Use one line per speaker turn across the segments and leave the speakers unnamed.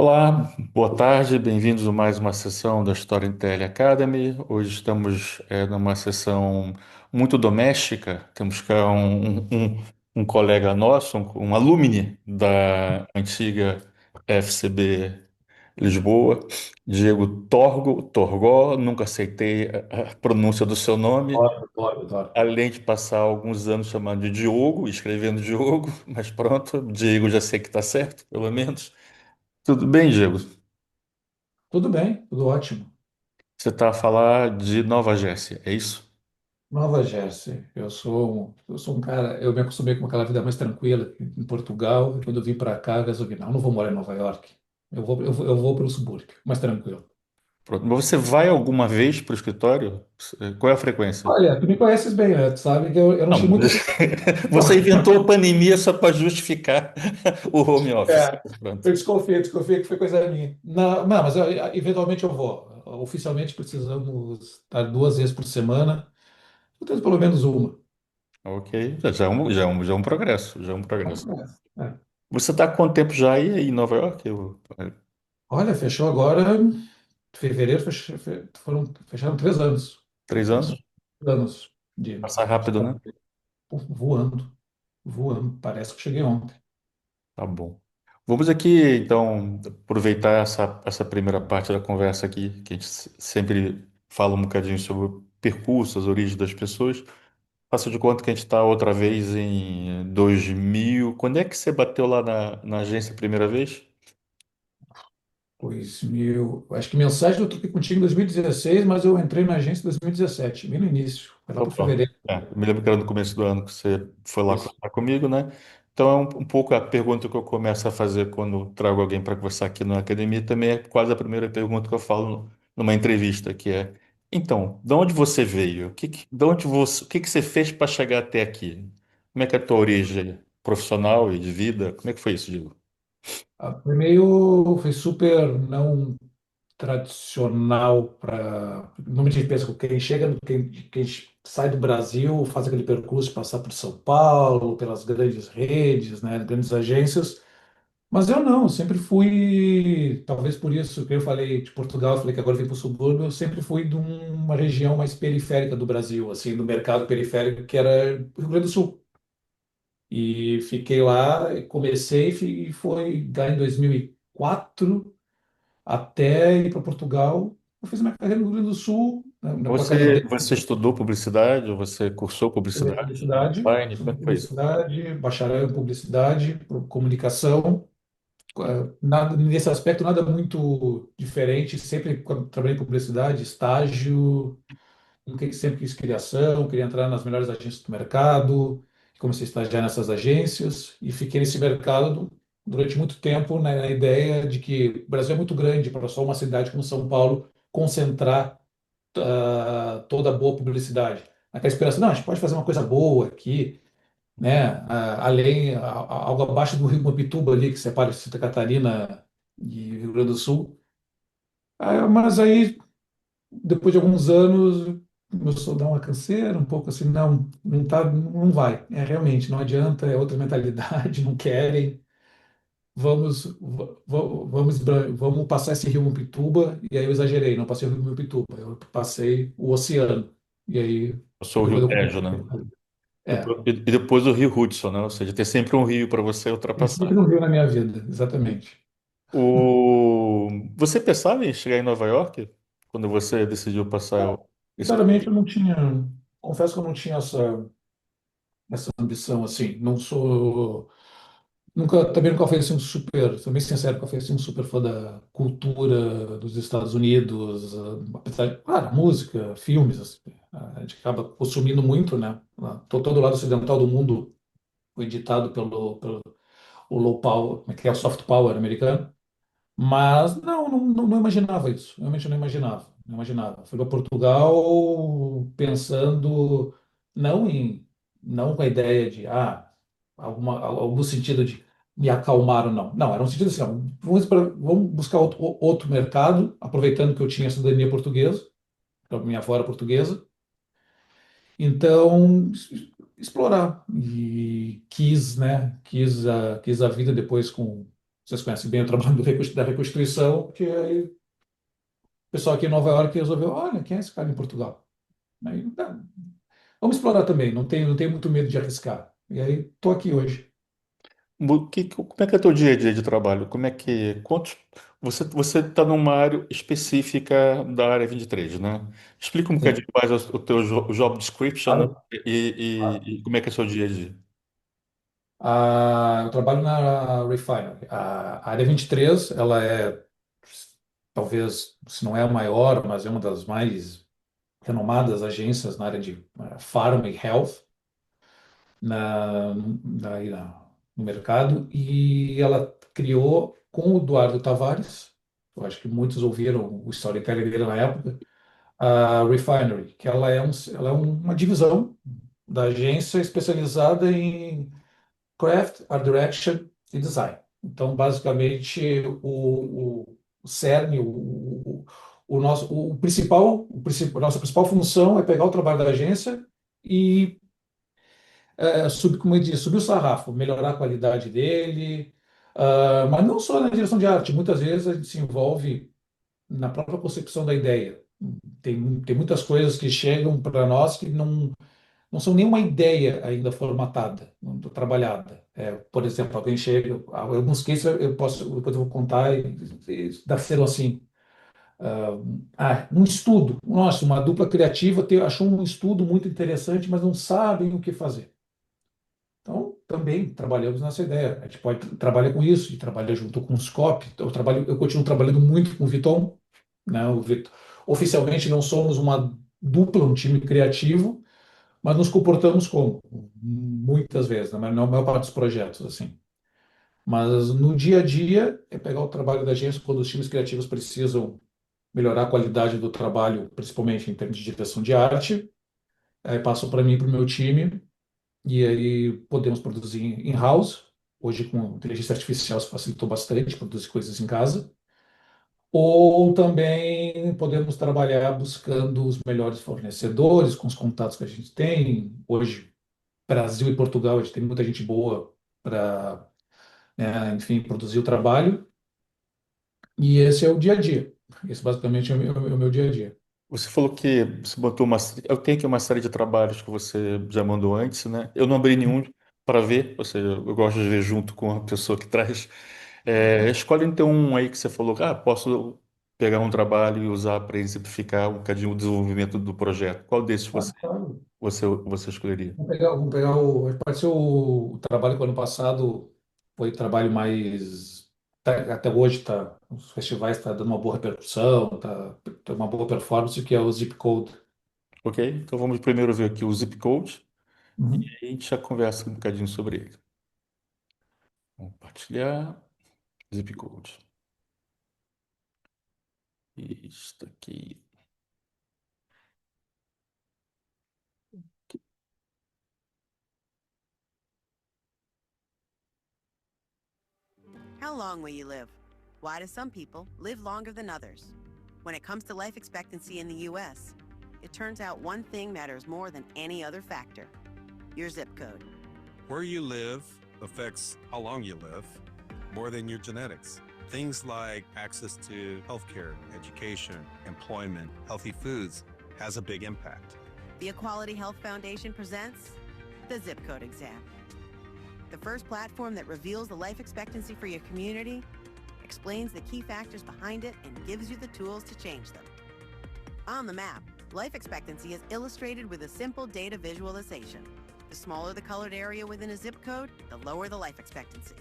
Olá, boa tarde, bem-vindos a mais uma sessão da Storytel Academy. Hoje estamos numa sessão muito doméstica. Temos cá um colega nosso, um alumni da antiga FCB Lisboa, Diego Torgó. Nunca aceitei a pronúncia do seu nome,
Adoro, adoro, adoro.
além de passar alguns anos chamando de Diogo, escrevendo Diogo, mas pronto, Diego já sei que está certo, pelo menos. Tudo bem, Diego?
Tudo bem, tudo ótimo.
Você está a falar de Nova Jersey, é isso?
Nova Jersey, eu sou um cara, eu me acostumei com aquela vida mais tranquila em Portugal, e quando eu vim para cá, eu resolvi, não vou morar em Nova York. Eu vou para o subúrbio, mais tranquilo.
Pronto. Mas você vai alguma vez para o escritório? Qual é a frequência?
Olha, tu me conheces bem, né? Tu sabe que eu não
Não,
tinha muito.
você inventou a pandemia só para justificar o home office.
É,
Pronto.
eu desconfiei que foi coisa minha. Não, mas eventualmente eu vou. Oficialmente precisamos estar 2 vezes por semana, eu tenho pelo menos uma.
Ok, já é um progresso, já é um progresso.
É.
Você está há quanto tempo já aí em Nova York?
Olha, fechou agora. Fevereiro fecharam 3 anos.
3 anos?
3 anos de
Passa rápido, né?
voando, voando. Parece que cheguei ontem.
Tá bom. Vamos aqui, então, aproveitar essa primeira parte da conversa aqui, que a gente sempre fala um bocadinho sobre o percurso, as origens das pessoas. Faço de conta que a gente está outra vez em 2000. Quando é que você bateu lá na agência a primeira vez?
Acho que mensagem eu troquei contigo em 2016, mas eu entrei na agência em 2017, bem no início, foi lá para
Opa.
fevereiro.
Eu me lembro que era no começo do ano que você foi lá
Isso.
conversar comigo, né? Então é um pouco a pergunta que eu começo a fazer quando trago alguém para conversar aqui na academia, também é quase a primeira pergunta que eu falo numa entrevista, que é: então, de onde você veio? O que que você fez para chegar até aqui? Como é que é a tua origem profissional e de vida? Como é que foi isso, Diego?
Foi super não tradicional para. Normalmente a gente pensa que quem chega, quem sai do Brasil, faz aquele percurso, passar por São Paulo, pelas grandes redes, né, grandes agências. Mas eu não, eu sempre fui, talvez por isso que eu falei de Portugal, eu falei que agora vim para o subúrbio, eu sempre fui de uma região mais periférica do Brasil, assim, do mercado periférico, que era o Rio Grande do Sul. E fiquei lá, comecei e foi lá em 2004 até ir para Portugal. Eu fiz minha carreira no Rio Grande do Sul, né, com a
Você estudou publicidade ou você cursou publicidade? Online? Como é que foi isso?
publicidade, bacharel em publicidade, comunicação. Nada, nesse aspecto, nada muito diferente. Sempre quando trabalhei em publicidade, estágio, sempre quis criação, queria entrar nas melhores agências do mercado. Comecei a estagiar nessas agências e fiquei nesse mercado durante muito tempo, né, na ideia de que o Brasil é muito grande para só uma cidade como São Paulo concentrar toda a boa publicidade. Aquela esperança, não, a gente pode fazer uma coisa boa aqui, né? Algo abaixo do Rio Mampituba ali, que separa Santa Catarina e Rio Grande do Sul. Mas aí, depois de alguns anos, começou a dar uma canseira, um pouco assim, não, não tá, não vai. Realmente, não adianta, é outra mentalidade, não querem. Vamos passar esse Rio Mampituba, e aí eu exagerei, não passei o Rio Mampituba, eu passei o oceano. E aí
Eu sou o
foi quando
Rio
eu comecei.
Tejo, né?
É,
E depois o Rio Hudson, né? Ou seja, tem sempre um rio para você
tem sempre
ultrapassar.
um rio na minha vida, exatamente.
Você pensava em chegar em Nova York quando você decidiu passar esse
Sinceramente,
período?
eu não tinha. Confesso que eu não tinha essa ambição assim. Não sou. Também nunca fui assim um super. Sou bem sincero, nunca fui assim um super fã da cultura dos Estados Unidos. Apesar de, claro, música, filmes, assim, a gente acaba consumindo muito, né? Todo lado ocidental do mundo foi ditado pelo o low power, como é que é o soft power americano. Mas não imaginava isso. Realmente não imaginava. Não imaginava. Fui para Portugal pensando não em não com a ideia de algum sentido de me acalmar ou não. Não, era um sentido assim, ó, vamos buscar outro mercado, aproveitando que eu tinha cidadania portuguesa, que a minha avó era portuguesa. Então, explorar. E quis a vida depois com Vocês conhecem bem o trabalho da reconstituição, porque aí o pessoal aqui em Nova York resolveu, olha, quem é esse cara em Portugal? Aí, tá, vamos explorar também, não tenho muito medo de arriscar. E aí, estou aqui hoje.
Como é que é teu dia a dia de trabalho? Como é que, quantos, você está numa área específica da área 23, né? Explica um bocadinho
Sim.
mais o teu job description, né?
Claro, claro.
E como é que é o seu dia a dia.
Eu trabalho na Refinery. A área 23, ela é, talvez, se não é a maior, mas é uma das mais renomadas agências na área de Pharma e Health no mercado. E ela criou com o Eduardo Tavares, eu acho que muitos ouviram o storytelling dele na época, a Refinery, que ela é uma divisão da agência especializada em craft, art direction e design. Então, basicamente, o cerne, o nosso, o principal, a nossa principal função é pegar o trabalho da agência e subir, como eu disse, subir o sarrafo, melhorar a qualidade dele, mas não só na direção de arte. Muitas vezes a gente se envolve na própria concepção da ideia. Tem muitas coisas que chegam para nós que não são nenhuma ideia ainda formatada, trabalhada. Por exemplo, alguém chega, alguns cases eu posso, depois eu vou contar, da ser assim. Um estudo, nossa, uma dupla criativa achou um estudo muito interessante, mas não sabem o que fazer. Então, também trabalhamos nessa ideia. A gente pode trabalhar com isso, e trabalha junto com o Scop. Eu continuo trabalhando muito com o Viton, né? Oficialmente não somos uma dupla, um time criativo, mas nos comportamos como muitas vezes, na maior parte dos projetos, assim. Mas no dia a dia é pegar o trabalho da agência quando os times criativos precisam melhorar a qualidade do trabalho, principalmente em termos de direção de arte, aí passam para mim, para o meu time, e aí podemos produzir in-house. Hoje com inteligência artificial isso facilitou bastante produzir coisas em casa. Ou também podemos trabalhar buscando os melhores fornecedores, com os contatos que a gente tem. Hoje Brasil e Portugal, a gente tem muita gente boa para, enfim, produzir o trabalho. E esse é o dia a dia. Esse basicamente é o meu dia a dia.
Você falou que você botou eu tenho aqui uma série de trabalhos que você já mandou antes, né? Eu não abri nenhum para ver, ou seja, eu gosto de ver junto com a pessoa que traz. Escolhe então um aí que você falou, posso pegar um trabalho e usar para exemplificar um bocadinho o desenvolvimento do projeto. Qual desses
Ah, claro.
você escolheria?
Vamos pegar pode ser o trabalho que o ano passado foi trabalho mais. Até hoje os festivais estão dando uma boa repercussão, tá uma boa performance, que é o Zip Code.
Ok? Então vamos primeiro ver aqui o zip code e
Uhum.
aí a gente já conversa um bocadinho sobre ele. Compartilhar, zip code. Isto aqui.
How long will you live? Why do some people live longer than others? When it comes to life expectancy in the U.S., it turns out one thing matters more than any other factor: your zip code.
Where you live affects how long you live more than your genetics. Things like access to healthcare, education, employment, healthy foods has a big impact.
The Equality Health Foundation presents the Zip Code Exam. The first platform that reveals the life expectancy for your community, explains the key factors behind it, and gives you the tools to change them. On the map, life expectancy is illustrated with a simple data visualization. The smaller the colored area within a zip code, the lower the life expectancy.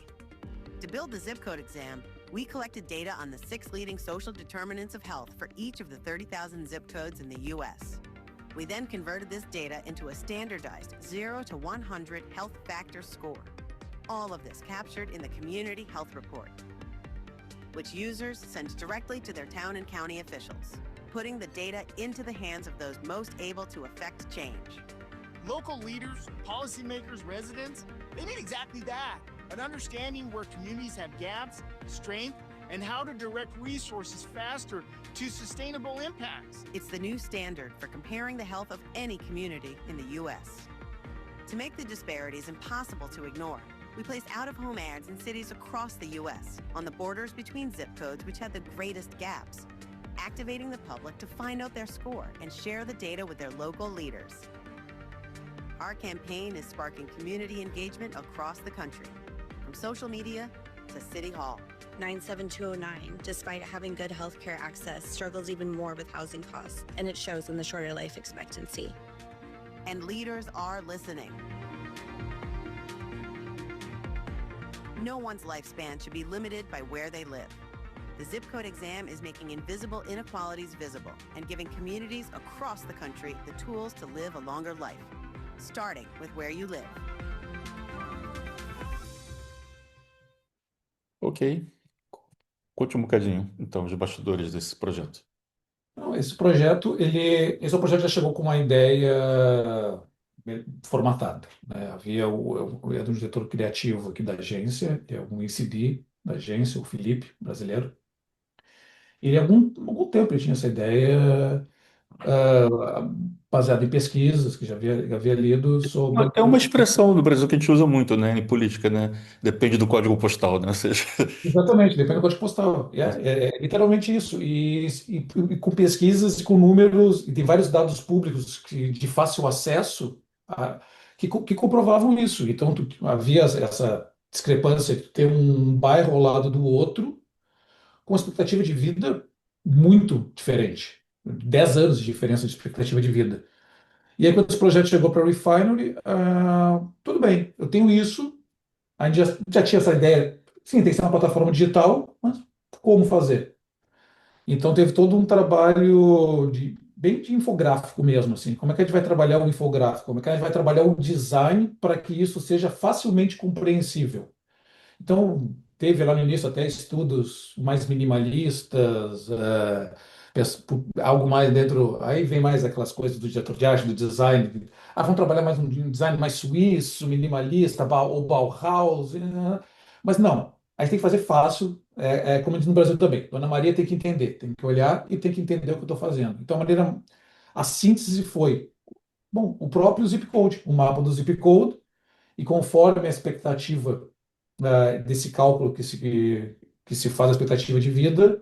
To build the zip code exam, we collected data on the 6 leading social determinants of health for each of the 30,000 zip codes in the U.S. We then converted this data into a standardized 0 to 100 health factor score. All of this captured in the Community Health Report, which users send directly to their town and county officials, putting the data into the hands of those most able to affect change.
Local leaders, policymakers, residents, they need exactly that. An understanding where communities have gaps, strength, and how to direct resources faster to sustainable impacts.
It's the new standard for comparing the health of any community in the U.S. To make the disparities impossible to ignore, We placed out-of-home ads in cities across the U.S., on the borders between zip codes which had the greatest gaps, activating the public to find out their score and share the data with their local leaders. Our campaign is sparking community engagement across the country, from social media to City Hall.
97209, despite having good healthcare access, struggles even more with housing costs, and it shows in the shorter life expectancy.
And leaders are listening. No one's lifespan should be limited by where they live. The zip code exam is making invisible inequalities visible and giving communities across the country the tools to live a longer life, starting with where you live.
Ok. Conte um bocadinho, então, os bastidores desse projeto.
Não, esse é um projeto que já chegou com uma ideia formatada, né? É do diretor criativo aqui da agência, que é um ECD da agência, o Felipe, brasileiro. Ele, há algum tempo, ele tinha essa ideia, baseada em pesquisas que já havia lido sobre.
É uma expressão no Brasil que a gente usa muito, né, em política, né? Depende do código postal, né? Ou seja,
Exatamente, depende do código postal. É literalmente isso. E com pesquisas, e com números, e tem vários dados públicos de fácil acesso que comprovavam isso. Então, havia essa discrepância de ter um bairro ao lado do outro, com uma expectativa de vida muito diferente. 10 anos de diferença de expectativa de vida. E aí, quando esse projeto chegou para a Refinery, tudo bem, eu tenho isso. A gente já tinha essa ideia, sim, tem que ser uma plataforma digital, mas como fazer? Então teve todo um trabalho bem de infográfico mesmo, assim. Como é que a gente vai trabalhar o infográfico? Como é que a gente vai trabalhar o design para que isso seja facilmente compreensível? Então, teve lá no início até estudos mais minimalistas, algo mais dentro. Aí vem mais aquelas coisas do diretor de arte, do design. Vamos trabalhar mais um design mais suíço, minimalista, ou Bauhaus. Mas não, a gente tem que fazer fácil, como diz no Brasil também. Dona Maria tem que entender, tem que olhar e tem que entender o que eu estou fazendo. Então, a síntese foi, bom, o próprio zip code, o mapa do zip code, e conforme a expectativa desse cálculo que se faz a expectativa de vida,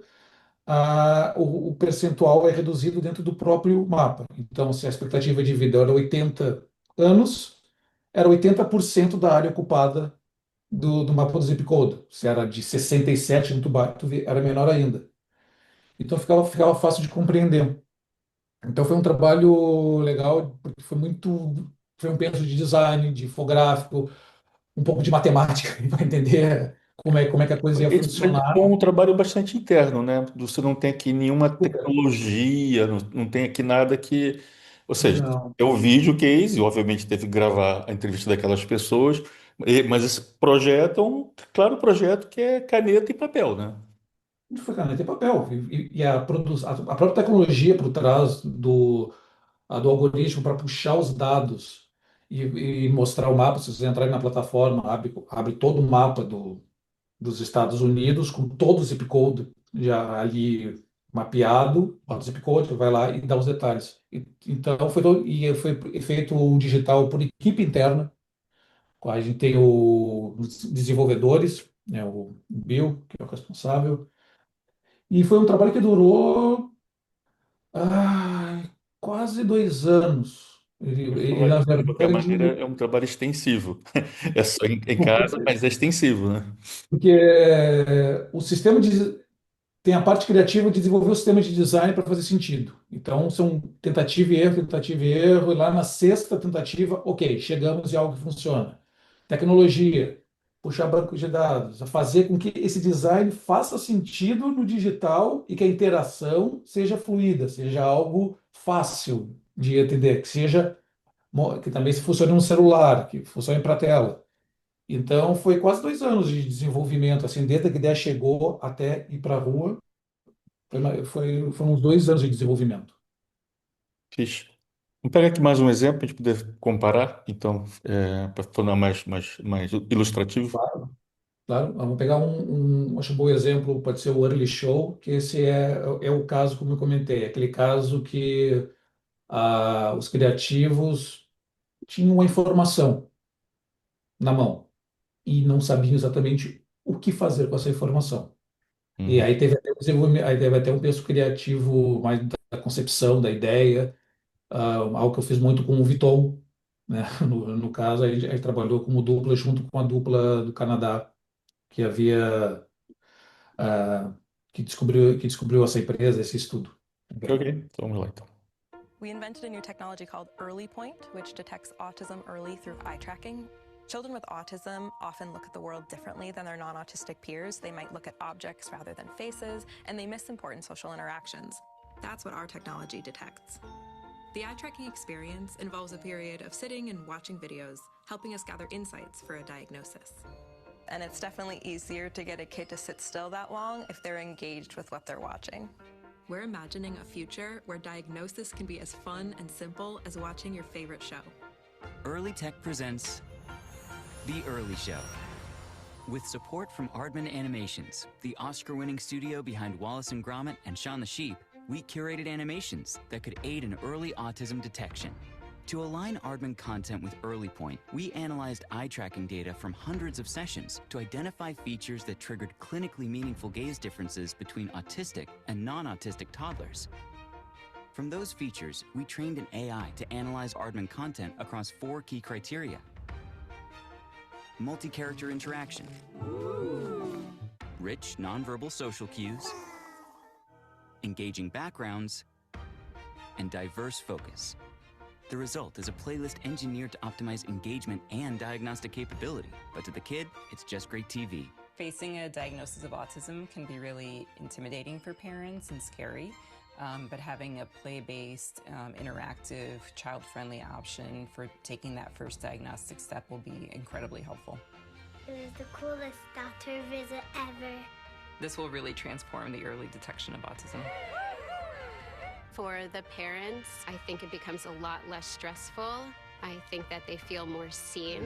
o percentual é reduzido dentro do próprio mapa. Então, se a expectativa de vida era 80 anos, era 80% da área ocupada do mapa do zip code. Se era de 67, era menor ainda. Então, ficava fácil de compreender. Então, foi um trabalho legal, porque foi um penso de design, de infográfico, um pouco de matemática para entender como é que a coisa ia
esse projeto é
funcionar.
um trabalho bastante interno, né? Você não tem aqui nenhuma
Super.
tecnologia, não tem aqui nada que. Ou seja,
Não,
é o vídeo case, e obviamente teve que gravar a entrevista daquelas pessoas, mas esse projeto é um claro projeto que é caneta e papel, né?
não foi caneta e papel. E a própria tecnologia por trás do algoritmo para puxar os dados e mostrar o mapa, se vocês entrarem na plataforma, abre todo o mapa dos Estados Unidos, com todo o zip code já ali mapeado, bota o zip code, vai lá e dá os detalhes. Então, foi feito o digital por equipe interna. A gente tem os desenvolvedores, né, o Bill, que é o responsável, e foi um trabalho que durou quase 2 anos. Na
De qualquer maneira,
verdade,
é um trabalho extensivo. É só em casa, mas é extensivo, né?
porque o sistema tem a parte criativa de desenvolver o sistema de design para fazer sentido. Então, são tentativa e erro, e lá na sexta tentativa, ok, chegamos em algo que funciona. Tecnologia, puxar banco de dados, a fazer com que esse design faça sentido no digital e que a interação seja fluida, seja algo fácil de entender, que também se funcione no celular, que funcione para a tela. Então, foi quase 2 anos de desenvolvimento, assim, desde que a ideia chegou até ir para a rua. Foram uns 2 anos de desenvolvimento.
Fiz. Vamos pegar aqui mais um exemplo para a gente poder comparar, então, para tornar mais ilustrativo.
Claro, claro. Vamos pegar acho um bom exemplo, pode ser o Early Show, que esse é o caso, como eu comentei, aquele caso que os criativos tinham a informação na mão. e não sabiam exatamente o que fazer com essa informação. E
Uhum.
aí teve até, aí teve até um peso criativo mais da concepção, da ideia, algo que eu fiz muito com o Viton, né? No caso, a gente trabalhou como dupla junto com a dupla do Canadá, que havia, ah, que descobriu essa empresa, esse estudo.
Ok, então vamos lá então.
We invented a new technology called Early Point, which detects autism early through eye tracking. Children with autism often look at the world differently than their non autistic peers. They might look at objects rather than faces, and they miss important social interactions. That's what our technology detects. The eye tracking experience involves a period of sitting and watching videos, helping us gather insights for a diagnosis. And it's definitely easier to get a kid to sit still that long if they're engaged with what they're watching. We're imagining a future where diagnosis can be as fun and simple as watching your favorite show.
Early Tech presents The Early Show. With support from Aardman Animations, the Oscar-winning studio behind Wallace and Gromit and Shaun the Sheep, we curated animations that could aid in early autism detection. To align Aardman content with Early Point, we analyzed eye tracking data from hundreds of sessions to identify features that triggered clinically meaningful gaze differences between autistic and non-autistic toddlers. From those features, we trained an AI to analyze Aardman content across 4 key criteria: multi-character interaction, rich nonverbal social cues, engaging backgrounds, and diverse focus. The result is a playlist engineered to optimize engagement and diagnostic capability. But to the kid, it's just great TV.
Facing a diagnosis of autism can be really intimidating for parents and scary, but having a play-based, interactive, child-friendly option for taking that first diagnostic step will be incredibly helpful.
It was the coolest doctor visit ever.
This will really transform the early detection of autism.
For the parents, I think it becomes a lot less stressful. I think that they feel more seen.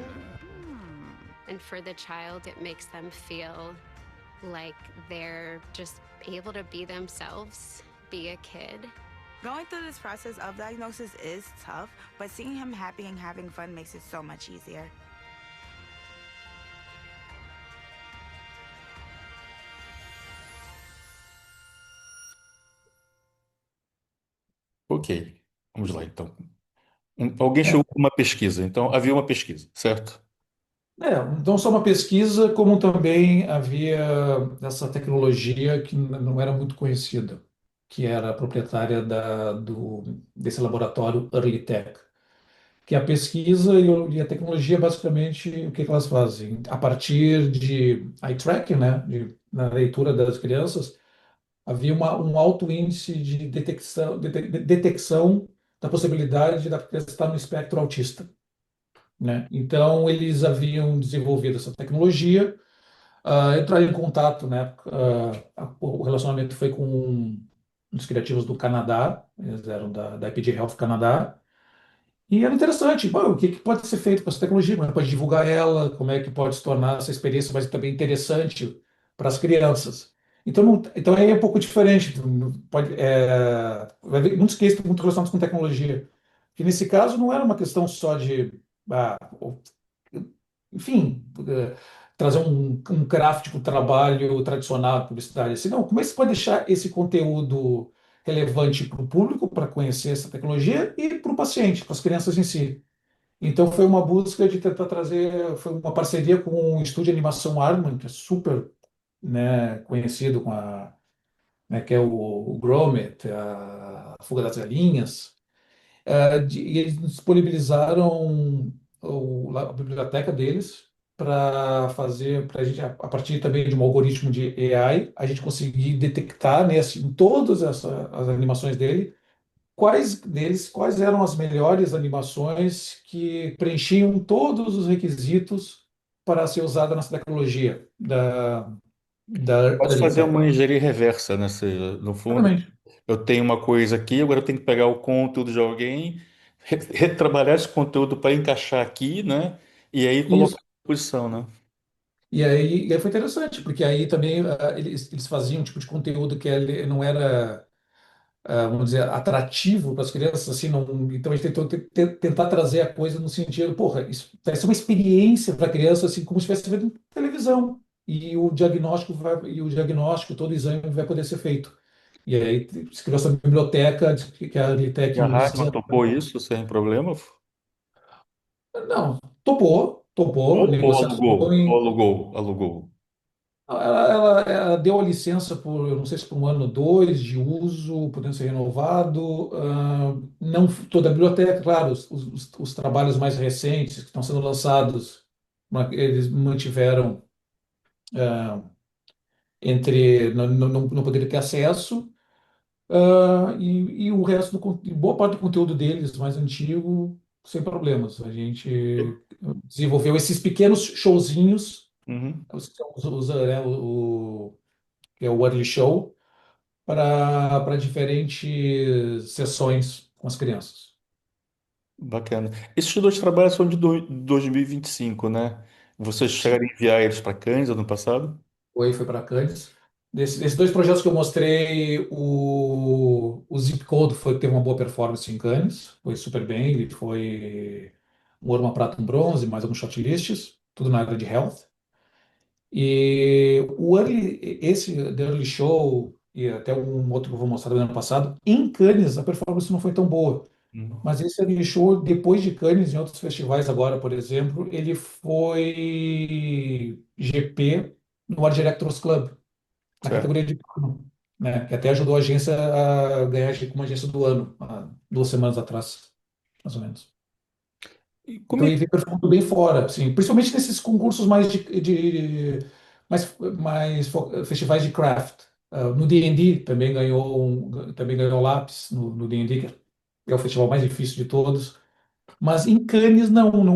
And for the child, it makes them feel like they're just able to be themselves, be a kid.
Going through this process of diagnosis is tough, but seeing him happy and having fun makes it so much easier.
Ok, vamos lá então. Alguém
É,
chegou com uma pesquisa, então havia uma pesquisa, certo?
não só uma pesquisa, como também havia essa tecnologia que não era muito conhecida, que era proprietária desse laboratório Early Tech, que é a pesquisa e a tecnologia, basicamente, o que elas fazem? A partir de eye tracking, né, na leitura das crianças, havia um alto índice de detecção da possibilidade da criança estar no espectro autista, né? Então, eles haviam desenvolvido essa tecnologia, entraram em contato, né? O relacionamento foi com um dos criativos do Canadá, eles eram da IPG Health Canadá, e era interessante, pô, o que pode ser feito com essa tecnologia, como é que pode divulgar ela, como é que pode se tornar essa experiência mais também interessante para as crianças. Então, então aí é um pouco diferente. Vai haver muitos cases muito relacionados com tecnologia. Que nesse caso não era uma questão só de, enfim, trazer um craft para o trabalho tradicional, publicidade. Assim, não, como é que você pode deixar esse conteúdo relevante para o público, para conhecer essa tecnologia, e para o paciente, para as crianças em si? Então foi uma busca de tentar trazer, foi uma parceria com o estúdio de animação Aardman, que é super, né, conhecido né, que é o Gromit, a Fuga das Galinhas, e eles disponibilizaram a biblioteca deles para fazer, para a gente, a partir também de um algoritmo de AI, a gente conseguir detectar, né, assim, em todas as animações dele, quais eram as melhores animações que preenchiam todos os requisitos para ser usada nessa tecnologia da
Posso
Early
fazer
Tech.
uma engenharia reversa no fundo.
Exatamente.
Eu tenho uma coisa aqui, agora eu tenho que pegar o conteúdo de alguém, retrabalhar esse conteúdo para encaixar aqui, né? E aí colocar
Isso.
em posição, né?
E aí foi interessante, porque aí também eles faziam um tipo de conteúdo que ele não era. vamos dizer, atrativo para as crianças, assim, não, então a gente tentou tentar trazer a coisa no sentido, porra, isso vai ser uma experiência para a criança, assim, como se estivesse vendo televisão, e o diagnóstico, todo o exame vai poder ser feito. E aí se criou essa biblioteca que a
E
Litec
a
usa.
Hartmann topou isso sem problema?
Não, topou,
Ou
negociação.
alugou? Ou alugou? Alugou.
Ela deu a licença por, eu não sei se por um ano ou dois de uso, podendo ser renovado. Não toda a biblioteca, claro, os trabalhos mais recentes que estão sendo lançados, eles mantiveram não poderia ter acesso. E o resto boa parte do conteúdo deles, mais antigo, sem problemas. A gente desenvolveu esses pequenos showzinhos,
Uhum.
né, que é o Early Show, para diferentes sessões com as crianças.
Bacana. Esses dois trabalhos são de 2025, né? Vocês
Sim.
chegaram a enviar eles para Cannes ano passado?
Foi para Cannes. Desses dois projetos que eu mostrei, o Zip Code teve uma boa performance em Cannes, foi super bem, ele foi um ouro, uma prata, um bronze, mais alguns shortlists, tudo na área de health. E esse The Early Show e até um outro que eu vou mostrar do ano passado, em Cannes a performance não foi tão boa.
Uhum.
Mas esse Early Show, depois de Cannes, em outros festivais agora, por exemplo, ele foi GP no Art Directors Club, na
Certo.
categoria de plano, né? Que até ajudou a agência a ganhar como agência do ano, há 2 semanas atrás, mais ou menos.
E como
Então
é
ele
que...
vem performando bem fora, assim, principalmente nesses concursos mais festivais de craft. No D&D também ganhou lápis no D&D, que é o festival mais difícil de todos. Mas em Cannes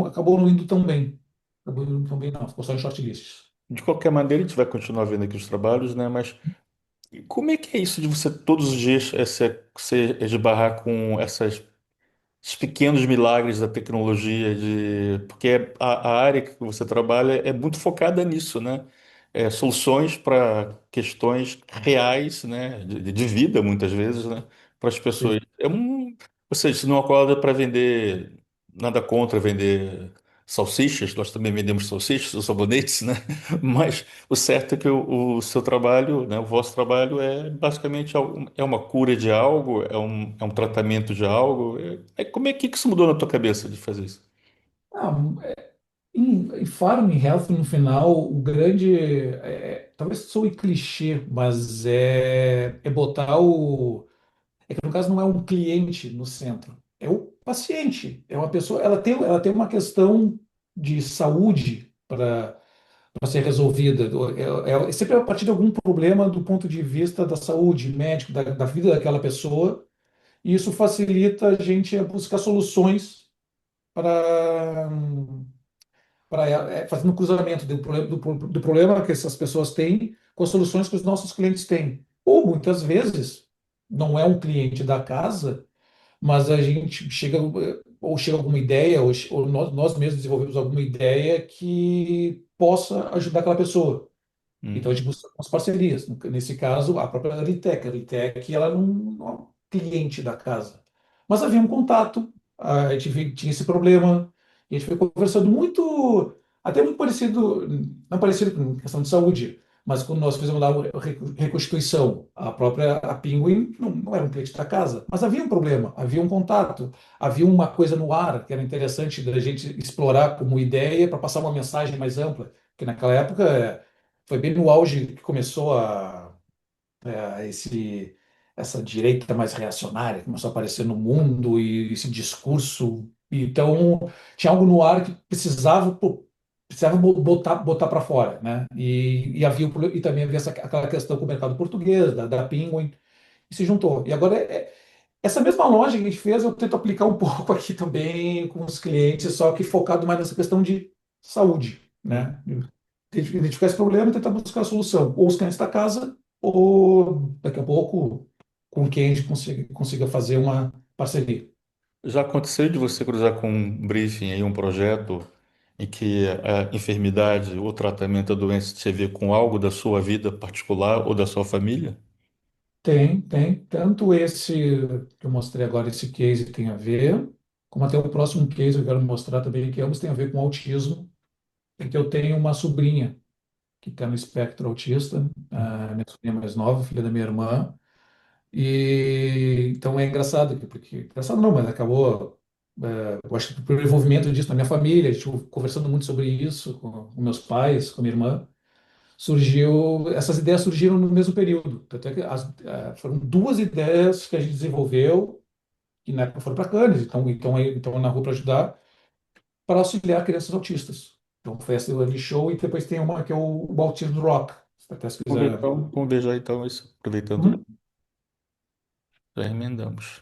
acabou não indo tão bem. Acabou não indo tão bem, não. Ficou só em shortlists.
De qualquer maneira, a gente vai continuar vendo aqui os trabalhos, né? Mas como é que é isso de você todos os dias se esbarrar com esses pequenos milagres da tecnologia, porque a área que você trabalha é muito focada nisso, né? Soluções para questões reais, né? De vida, muitas vezes, né? Para as pessoas.
Sim.
Ou seja, se não acorda para vender, nada contra vender salsichas, nós também vendemos salsichas, os sabonetes, né? Mas o certo é que o seu trabalho, né? O vosso trabalho é basicamente é uma cura de algo, é um tratamento de algo. Como é que isso mudou na tua cabeça de fazer isso?
Ah, em Farm Health, no final, o grande. Talvez soe clichê, mas é botar o. É que no caso não é um cliente no centro, é o paciente. É uma pessoa. Ela tem uma questão de saúde para ser resolvida. É sempre a partir de algum problema do ponto de vista da saúde, médico, da vida daquela pessoa, e isso facilita a gente a buscar soluções para fazendo um cruzamento do problema que essas pessoas têm com as soluções que os nossos clientes têm. Ou muitas vezes não é um cliente da casa, mas a gente chega alguma ideia, ou nós mesmos desenvolvemos alguma ideia que possa ajudar aquela pessoa. Então a
Uhum.
gente busca as parcerias. Nesse caso, a própria Alitec. A Alitec, ela não é um cliente da casa. Mas havia um contato, a gente tinha esse problema, e a gente foi conversando muito, até muito parecido, não parecido com questão de saúde, mas quando nós fizemos lá a reconstituição, a Penguin não era um cliente da casa, mas havia um problema, havia um contato, havia uma coisa no ar que era interessante da gente explorar como ideia para passar uma mensagem mais ampla, que naquela época foi bem no auge que começou essa direita mais reacionária, que começou a aparecer no mundo e esse discurso. Então, tinha algo no ar que precisava botar para fora, né? E também havia aquela questão com o mercado português, da Penguin, e se juntou. E agora, essa mesma lógica que a gente fez, eu tento aplicar um pouco aqui também com os clientes, só que focado mais nessa questão de saúde,
Uhum.
né? Identificar esse problema e tentar buscar a solução, ou os clientes da casa, ou daqui a pouco com quem a gente consiga fazer uma parceria.
Já aconteceu de você cruzar com um briefing aí, um projeto em que a enfermidade ou tratamento da doença tinha a ver com algo da sua vida particular ou da sua família?
Tem. Tanto esse que eu mostrei agora, esse case tem a ver, como até o próximo case eu quero mostrar também, que ambos têm a ver com autismo, porque eu tenho uma sobrinha que está no espectro autista, a minha sobrinha mais nova, filha da minha irmã, e então é engraçado, porque engraçado não, mas acabou, eu acho que pelo envolvimento disso na minha família, a gente conversando muito sobre isso com meus pais, com minha irmã, essas ideias surgiram no mesmo período. Tanto é que foram duas ideias que a gente desenvolveu, que na época foram para Cannes, então na rua para ajudar, para auxiliar crianças autistas. Então foi essa Early Show e depois tem uma que é o Autism Rock. Até se quiser.
Vamos ver já então isso, aproveitando,
Uhum.
já emendamos.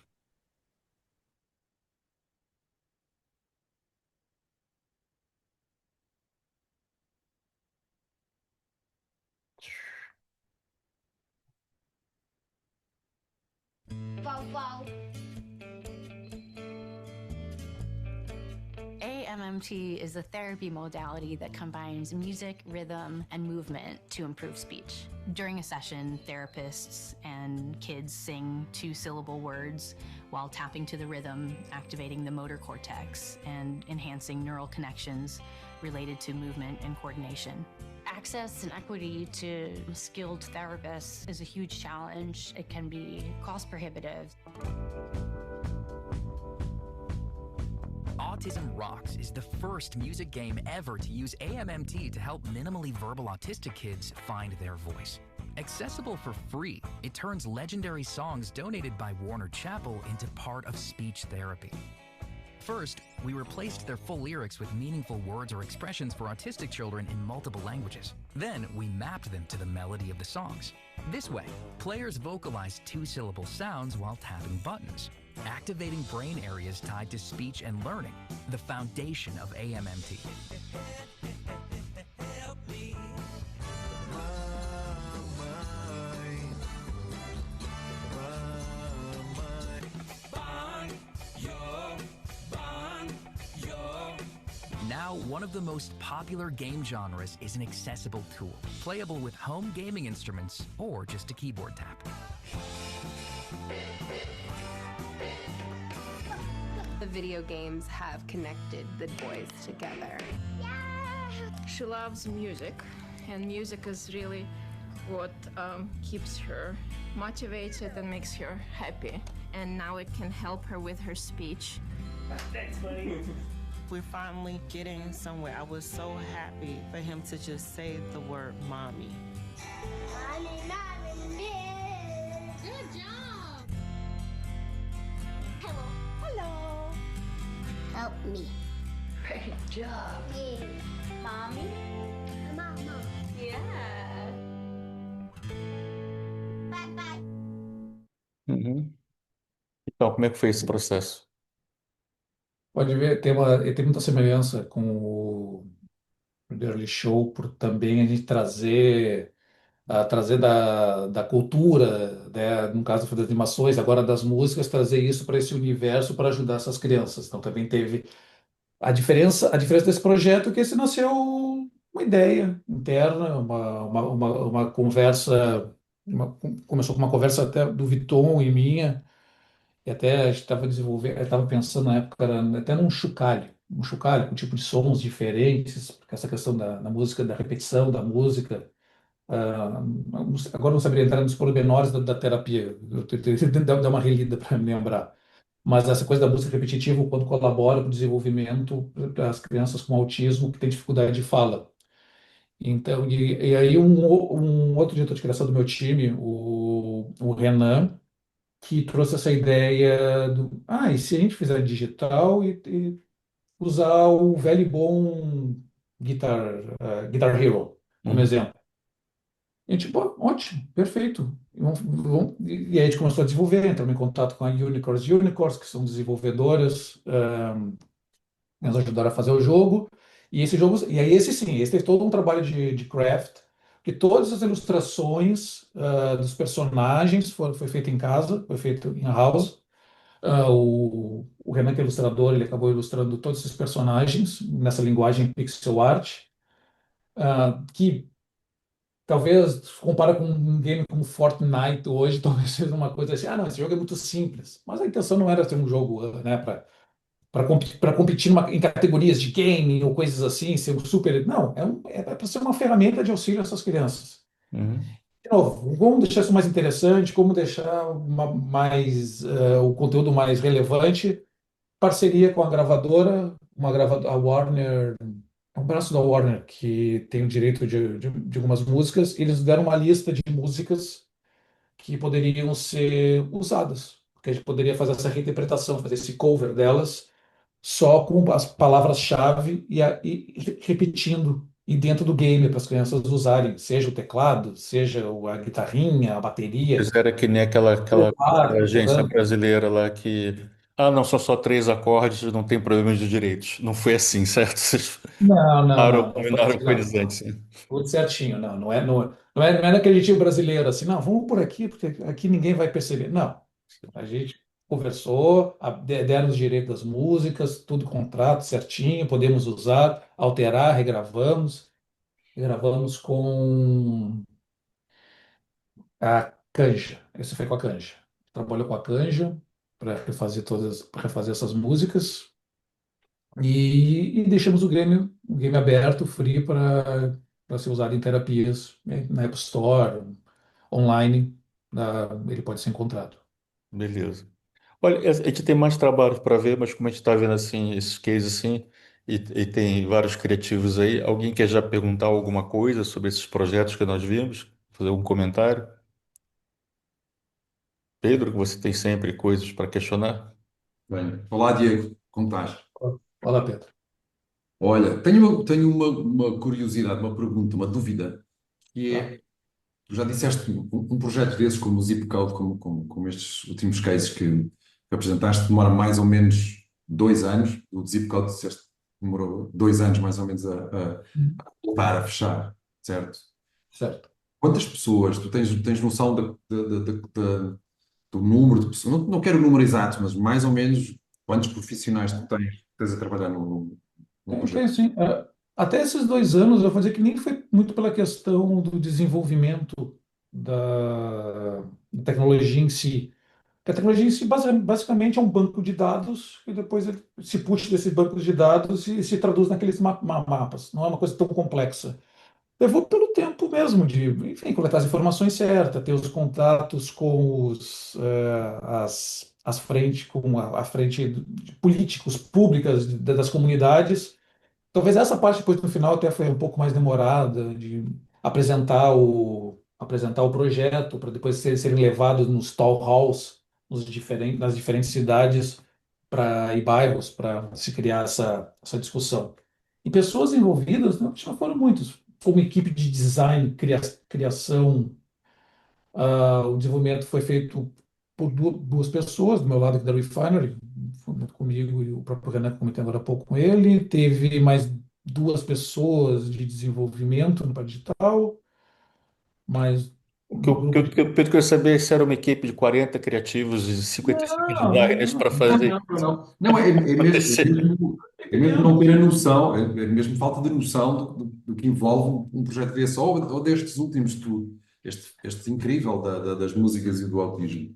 Wow, wow.
AMMT is a therapy modality that combines music, rhythm, and movement to improve speech. During a session, therapists and kids sing two-syllable words while tapping to the rhythm, activating the motor cortex, and enhancing neural connections related to movement and coordination. Access and equity to skilled therapists is a huge challenge. It can be cost prohibitive.
Autism Rocks is the first music game ever to use AMMT to help minimally verbal autistic kids find their voice. Accessible for free, it turns legendary songs donated by Warner Chappell into part of speech therapy. First, we replaced their full lyrics with meaningful words or expressions for autistic children in multiple languages. Then, we mapped them to the melody of the songs. This way, players vocalize two-syllable sounds while tapping buttons, activating brain areas tied to speech and learning, the foundation of AMMT. Now, one of the most popular game genres is an accessible tool, playable with home gaming instruments or just a keyboard tap.
The video games have connected the boys together.
She loves music, and music is really what keeps her motivated and makes her happy. And now it can help her with her speech.
That's funny. We're finally getting somewhere. I was so happy for him to just say the word mommy.
Good job. Hello. Help me.
Great job.
Yeah. Mommy? Mama.
Yeah.
Bye bye.
Uhum. Então, como é que foi esse processo?
Pode ver, tem muita semelhança com o Early Show, por também a gente trazer da cultura, né, no caso foi das animações, agora das músicas, trazer isso para esse universo para ajudar essas crianças. Então também teve a diferença desse projeto é que esse nasceu uma ideia interna, uma conversa, começou com uma conversa até do Viton e minha, e até a gente estava desenvolvendo, eu estava pensando na época, era até um chocalho com tipo de sons diferentes, porque essa questão da música, da repetição da música. Ah, agora não saberia entrar nos pormenores da terapia, eu tenho que dar uma relida para me lembrar. Mas essa coisa da música repetitiva, quando colabora para o desenvolvimento das crianças com autismo que têm dificuldade de fala. Então, e aí um outro diretor de criação do meu time, o Renan, que trouxe essa ideia e se a gente fizer digital e usar o velho e bom Guitar Hero como
Uhum.
exemplo. E a gente, pô, ótimo, perfeito. E aí a gente começou a desenvolver, entramos em contato com a Unicorns, que são desenvolvedoras, elas ajudaram a fazer o jogo. E esse jogo, e aí esse teve todo um trabalho de craft, que todas as ilustrações dos personagens foi feito em casa, foi feito em house. O Renan, que é ilustrador, ele acabou ilustrando todos esses personagens nessa linguagem pixel art, que talvez compara com um game como Fortnite hoje, talvez seja uma coisa assim, ah, não, esse jogo é muito simples. Mas a intenção não era ter um jogo, né, para competir em categorias de game ou coisas assim, ser um super. Não, para ser uma ferramenta de auxílio a essas crianças.
Uhum.
De novo, como deixar isso mais interessante, como deixar o conteúdo mais relevante, parceria com a gravadora, a Warner, um braço da Warner que tem o direito de algumas músicas, eles deram uma lista de músicas que poderiam ser usadas, porque a gente poderia fazer essa reinterpretação, fazer esse cover delas, só com as palavras-chave e repetindo e dentro do game para as crianças usarem, seja o teclado, seja a guitarrinha, a bateria,
Mas era que nem aquela agência
tocando.
brasileira lá que. Ah, não, são só três acordes, não tem problema de direitos. Não foi assim, certo? Vocês
Não, não, não, não foi
combinaram
assim,
com
não.
eles antes, né?
Tudo certinho, não, não é naquele jeitinho brasileiro assim, não, vamos por aqui, porque aqui ninguém vai perceber. Não, a gente conversou, deram os direitos das músicas, tudo contrato certinho, podemos usar, alterar, regravamos com a Canja. Esse foi com a Canja. Trabalhou com a Canja para refazer essas músicas e deixamos o game aberto, free para ser usado em terapias, né, na App Store, online, ele pode ser encontrado.
Beleza. Olha, a gente tem mais trabalho para ver, mas como a gente está vendo assim, esses cases assim, e tem vários criativos aí, alguém quer já perguntar alguma coisa sobre esses projetos que nós vimos? Fazer algum comentário? Pedro, você tem sempre coisas para questionar?
Bem, olá Diego, como estás?
Olá, Pedro.
Olha, tenho uma curiosidade, uma pergunta, uma dúvida, que
Tá.
é, tu já disseste um projeto desses, como o Zip Code, como estes últimos cases que apresentaste, demora mais ou menos 2 anos. O Zip Code disseste que demorou 2 anos mais ou menos a voltar a fechar, certo?
Certo.
Quantas pessoas, tu tens noção do número de pessoas, não quero o número exato, mas mais ou menos quantos profissionais tu tens a trabalhar no
Tem
projeto?
sim. Até esses 2 anos, eu vou dizer que nem foi muito pela questão do desenvolvimento da tecnologia em si. Porque a tecnologia em si, basicamente, é um banco de dados e depois ele se puxa desse banco de dados e se traduz naqueles mapas. Não é uma coisa tão complexa. Levou pelo tempo mesmo de, enfim, coletar as informações certas, ter os contatos com as frentes, com a frente de políticos públicas das comunidades. Talvez essa parte depois no final até foi um pouco mais demorada de apresentar o projeto para depois serem levados nos town halls nas diferentes cidades e bairros para se criar essa discussão. E pessoas envolvidas, não, acho que não foram muitos. Foi uma equipe de design, criação. O desenvolvimento foi feito por duas pessoas, do meu lado aqui da Refinery, comigo e o próprio Renan, que comentei agora há pouco com ele. Teve mais duas pessoas de desenvolvimento no parte digital, mais
O que
um
eu, que
grupo
eu,
de.
que eu Pedro, queria saber se era uma equipe de 40 criativos e 55
Não,
designers para fazer
Não. Não,
acontecer.
é mesmo não ter a noção, é mesmo falta de noção do que envolve um projeto desse, ou destes últimos, este incrível das músicas e do autismo.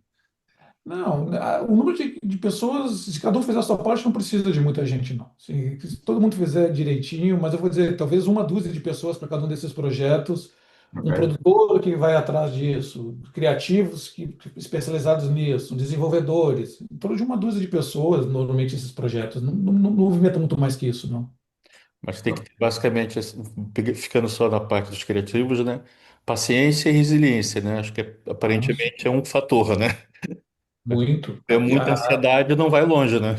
Não, o número de pessoas, se cada um fizer a sua parte, não precisa de muita gente, não. Se todo mundo fizer direitinho, mas eu vou dizer, talvez uma dúzia de pessoas para cada um desses projetos, um
Ok?
produtor que vai atrás disso, criativos especializados nisso, desenvolvedores, em torno de uma dúzia de pessoas, normalmente, esses projetos. Não movimenta muito mais que isso, não.
Mas tem que ter, basicamente, assim, ficando só na parte dos criativos, né? Paciência e resiliência, né? Acho que aparentemente é um fator, né?
Muito.
É muita ansiedade, não vai longe, né?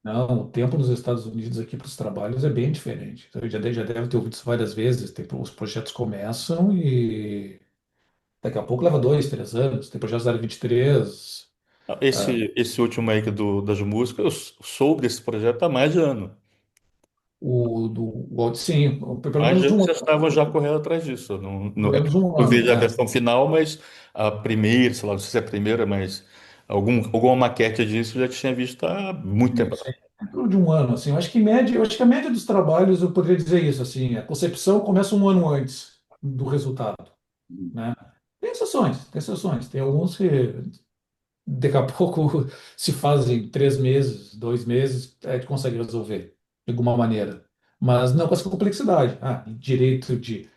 Não, o tempo nos Estados Unidos aqui para os trabalhos é bem diferente. Então, já deve ter ouvido isso várias vezes. Os projetos começam e daqui a pouco leva 2, 3 anos. Tem projetos da área 23.
Esse último aí das músicas, eu soube desse projeto há mais de ano.
Sim, pelo
Mais de
menos
ano
um
vocês
ano.
estavam já correndo atrás disso.
Pelo
É
menos
porque
um
eu
ano,
vejo a
né?
versão final, mas a primeira, sei lá, não sei se é a primeira, mas alguma maquete disso eu já tinha visto há muito tempo
Sim,
atrás.
em torno de um ano, assim. Eu acho que a média dos trabalhos, eu poderia dizer isso, assim, a concepção começa um ano antes do resultado. né? Tem exceções, tem exceções. Tem alguns que daqui a pouco se fazem 3 meses, 2 meses, a gente consegue resolver de alguma maneira. Mas não com essa complexidade. Direito de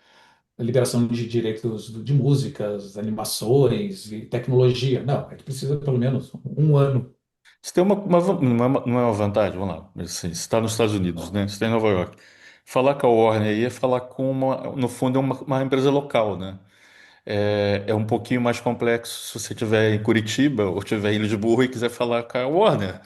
liberação de direitos de músicas, animações e tecnologia. Não, a gente precisa pelo menos um ano.
Você tem não é uma vantagem, vamos lá, mas assim, você está nos Estados Unidos, né? Você está em Nova York. Falar com a Warner aí é falar com no fundo, é uma empresa local, né? É um pouquinho mais complexo se você estiver em Curitiba ou estiver em Lisboa e quiser falar com a Warner.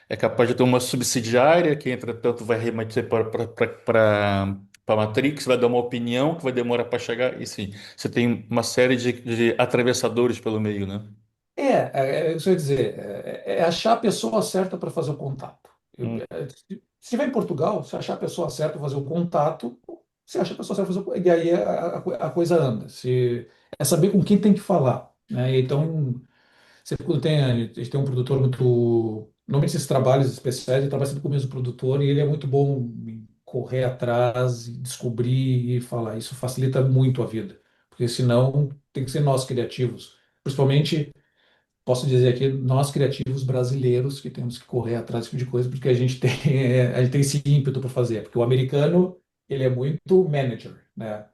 É capaz de ter uma subsidiária que, entretanto, vai remeter para Matrix, vai dar uma opinião que vai demorar para chegar. E sim, você tem uma série de atravessadores pelo meio, né?
Isso que eu ia dizer, é achar a pessoa certa para fazer o contato.
Hum.
Se estiver em Portugal, se achar a pessoa certa para fazer o contato, se acha a pessoa certa para fazer e aí a coisa anda. É saber com quem tem que falar, né? Então, sempre quando a gente tem um produtor muito. Normalmente esses trabalhos especiais, ele trabalha sempre com o mesmo produtor e ele é muito bom em correr atrás, e descobrir e falar. Isso facilita muito a vida, porque senão tem que ser nós criativos. Principalmente, posso dizer aqui, nós criativos brasileiros que temos que correr atrás desse tipo de coisa, porque a gente tem, a gente tem esse ímpeto para fazer. Porque o americano, ele é muito manager, né?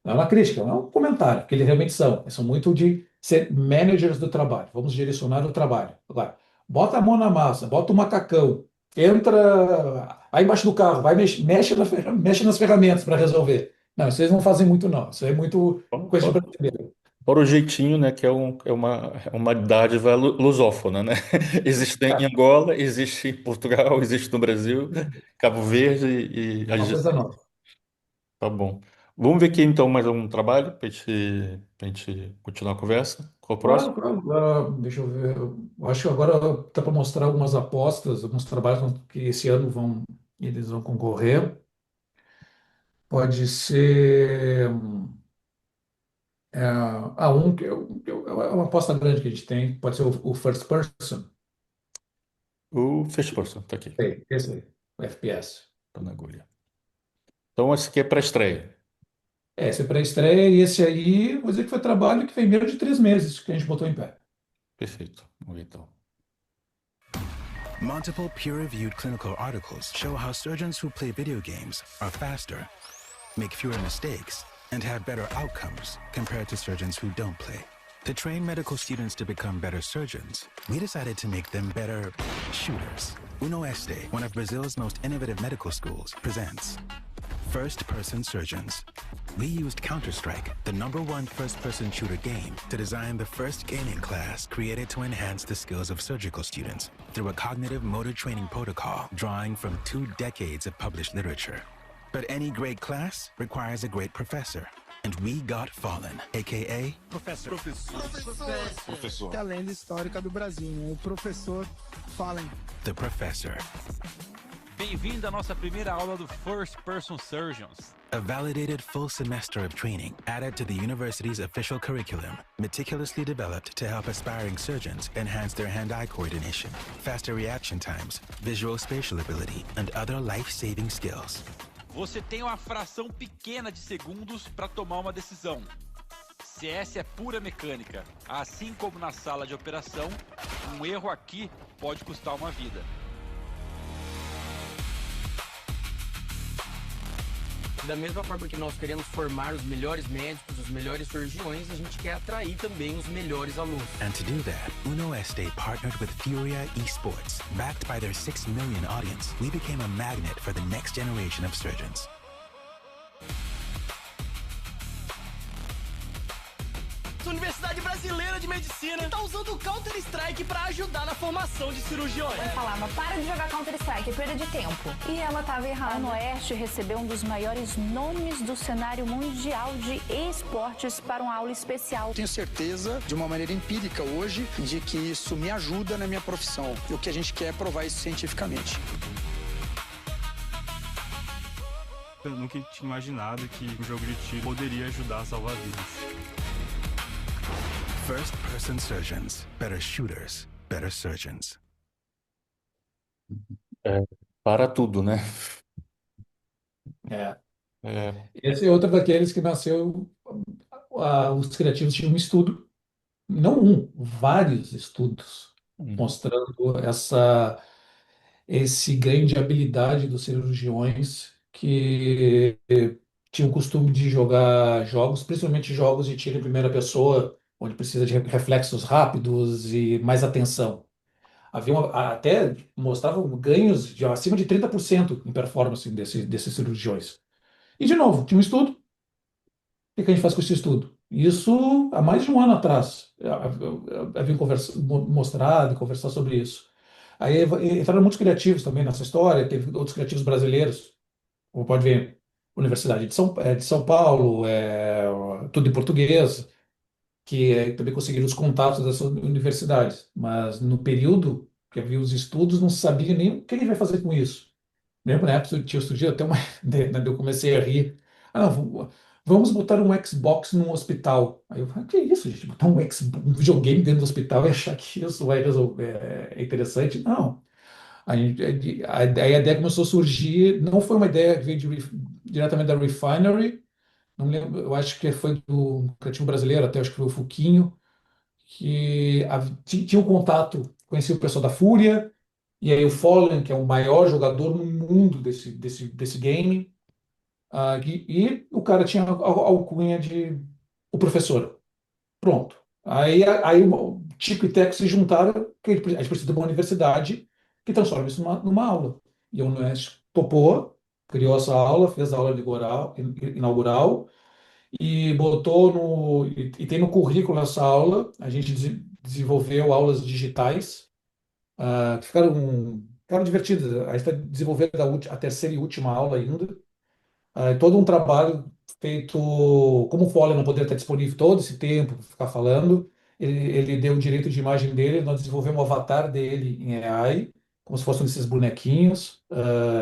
Não é uma crítica, não é um comentário, porque eles realmente são. Eles são muito de ser managers do trabalho. Vamos direcionar o trabalho. Agora, bota a mão na massa, bota o macacão, entra, vai embaixo do carro, vai mexe nas ferramentas para resolver. Não, isso eles não fazem muito, não. Isso é muito coisa de brasileiro.
Fora o jeitinho, né, que é uma dádiva lusófona, né? Existe em Angola, existe em Portugal, existe no Brasil, Cabo Verde e
É uma coisa nova.
Tá bom. Vamos ver aqui então mais um trabalho para gente continuar a conversa. Qual é o
Claro,
próximo?
claro. Deixa eu ver. Eu acho que agora está para mostrar algumas apostas, alguns trabalhos que esse ano eles vão concorrer. Pode ser. É uma aposta grande que a gente tem, pode ser o first person.
O First Person, tá aqui,
Esse aí, o FPS.
tá na agulha. Então esse aqui é para estreia.
Esse é pré-estreia e esse aí, vou dizer que foi trabalho que foi menos de 3 meses que a gente botou em pé.
Perfeito. Vamos ver então.
Multiple peer-reviewed clinical articles show how surgeons who play video games are faster, make fewer mistakes, and have better outcomes compared to surgeons who don't play. To train medical students to become better surgeons, we decided to make them better shooters. Uno Este, one of Brazil's most innovative medical schools, presents First-Person Surgeons. We used Counter-Strike, the #1 first-person shooter game, to design the first gaming class created to enhance the skills of surgical students through a cognitive motor training protocol drawing from 2 decades of published literature. But any great class requires a great professor. And we got Fallen, a.k.a.
Professor. Que é a lenda histórica do Brasil, né? O professor Fallen.
The Professor.
Bem-vindo à nossa primeira aula do First Person Surgeons.
A validated full semester of training added to the university's official curriculum, meticulously developed to help aspiring surgeons enhance their hand-eye coordination, faster reaction times, visual spatial ability, and other life-saving skills.
Você tem uma fração pequena de segundos para tomar uma decisão. CS é pura mecânica. Assim como na sala de operação, um erro aqui pode custar uma vida.
Da mesma forma que nós queremos formar os melhores médicos, os melhores cirurgiões, a gente quer atrair também os melhores alunos.
And to do that, Uno Este partnered with Furia Esports. Backed by their 6 million audience, we became a magnet for the next generation of surgeons.
Universidade Brasileira de Medicina está usando o Counter-Strike para ajudar na formação de cirurgiões.
Eu falava, para de jogar Counter-Strike, é perda de tempo. E ela estava errada. A Oeste recebeu um dos maiores nomes do cenário mundial de esportes para uma aula especial.
Tenho certeza, de uma maneira empírica hoje, de que isso me ajuda na minha profissão. E o que a gente quer é provar isso cientificamente.
Eu nunca tinha imaginado que um jogo de tiro poderia ajudar a salvar vidas.
First-person surgeons, better shooters, better surgeons.
Para tudo, né?
É.
É.
Esse é outro daqueles que nasceu os criativos tinham um estudo, não um, vários estudos, mostrando esse ganho de habilidade dos cirurgiões que tinham o costume de jogar jogos, principalmente jogos de tiro em primeira pessoa, onde precisa de reflexos rápidos e mais atenção. Até mostravam ganhos de acima de 30% em performance desses cirurgiões. E, de novo, tinha um estudo. O que a gente faz com esse estudo? Isso há mais de um ano atrás. Havia mostrado e conversar sobre isso. Aí entraram muitos criativos também nessa história, teve outros criativos brasileiros, como pode ver, Universidade de São Paulo, tudo em português, que também conseguiram os contatos dessas universidades. Mas no período que havia os estudos, não sabia nem o que ele vai fazer com isso. Lembro, na época, tinha surgido até uma ideia, né, eu comecei a rir. Não, vamos botar um Xbox num hospital. Aí eu falei, que isso, gente? Botar um videogame dentro do hospital e achar que isso vai resolver, é interessante? Não. A ideia começou a surgir, não foi uma ideia que veio diretamente da Refinery, não me lembro, eu acho que foi do criativo brasileiro, até acho que foi o Fuquinho, que tinha um contato, conhecia o pessoal da Fúria, e aí o Fallen, que é o maior jogador no mundo desse game, e o cara tinha a alcunha de o professor. Pronto. Aí o Tico e Teco se juntaram, que a gente precisa de uma universidade que transforma isso numa aula. E a Unesco topou, criou essa aula, fez a aula inaugural e botou e tem no currículo essa aula. A gente desenvolveu aulas digitais que ficaram divertidas. A gente está desenvolvendo a terceira e última aula ainda. Todo um trabalho feito, como o Foley não poderia estar disponível todo esse tempo para ficar falando, ele deu o direito de imagem dele, nós desenvolvemos um avatar dele em AI, como se fossem esses bonequinhos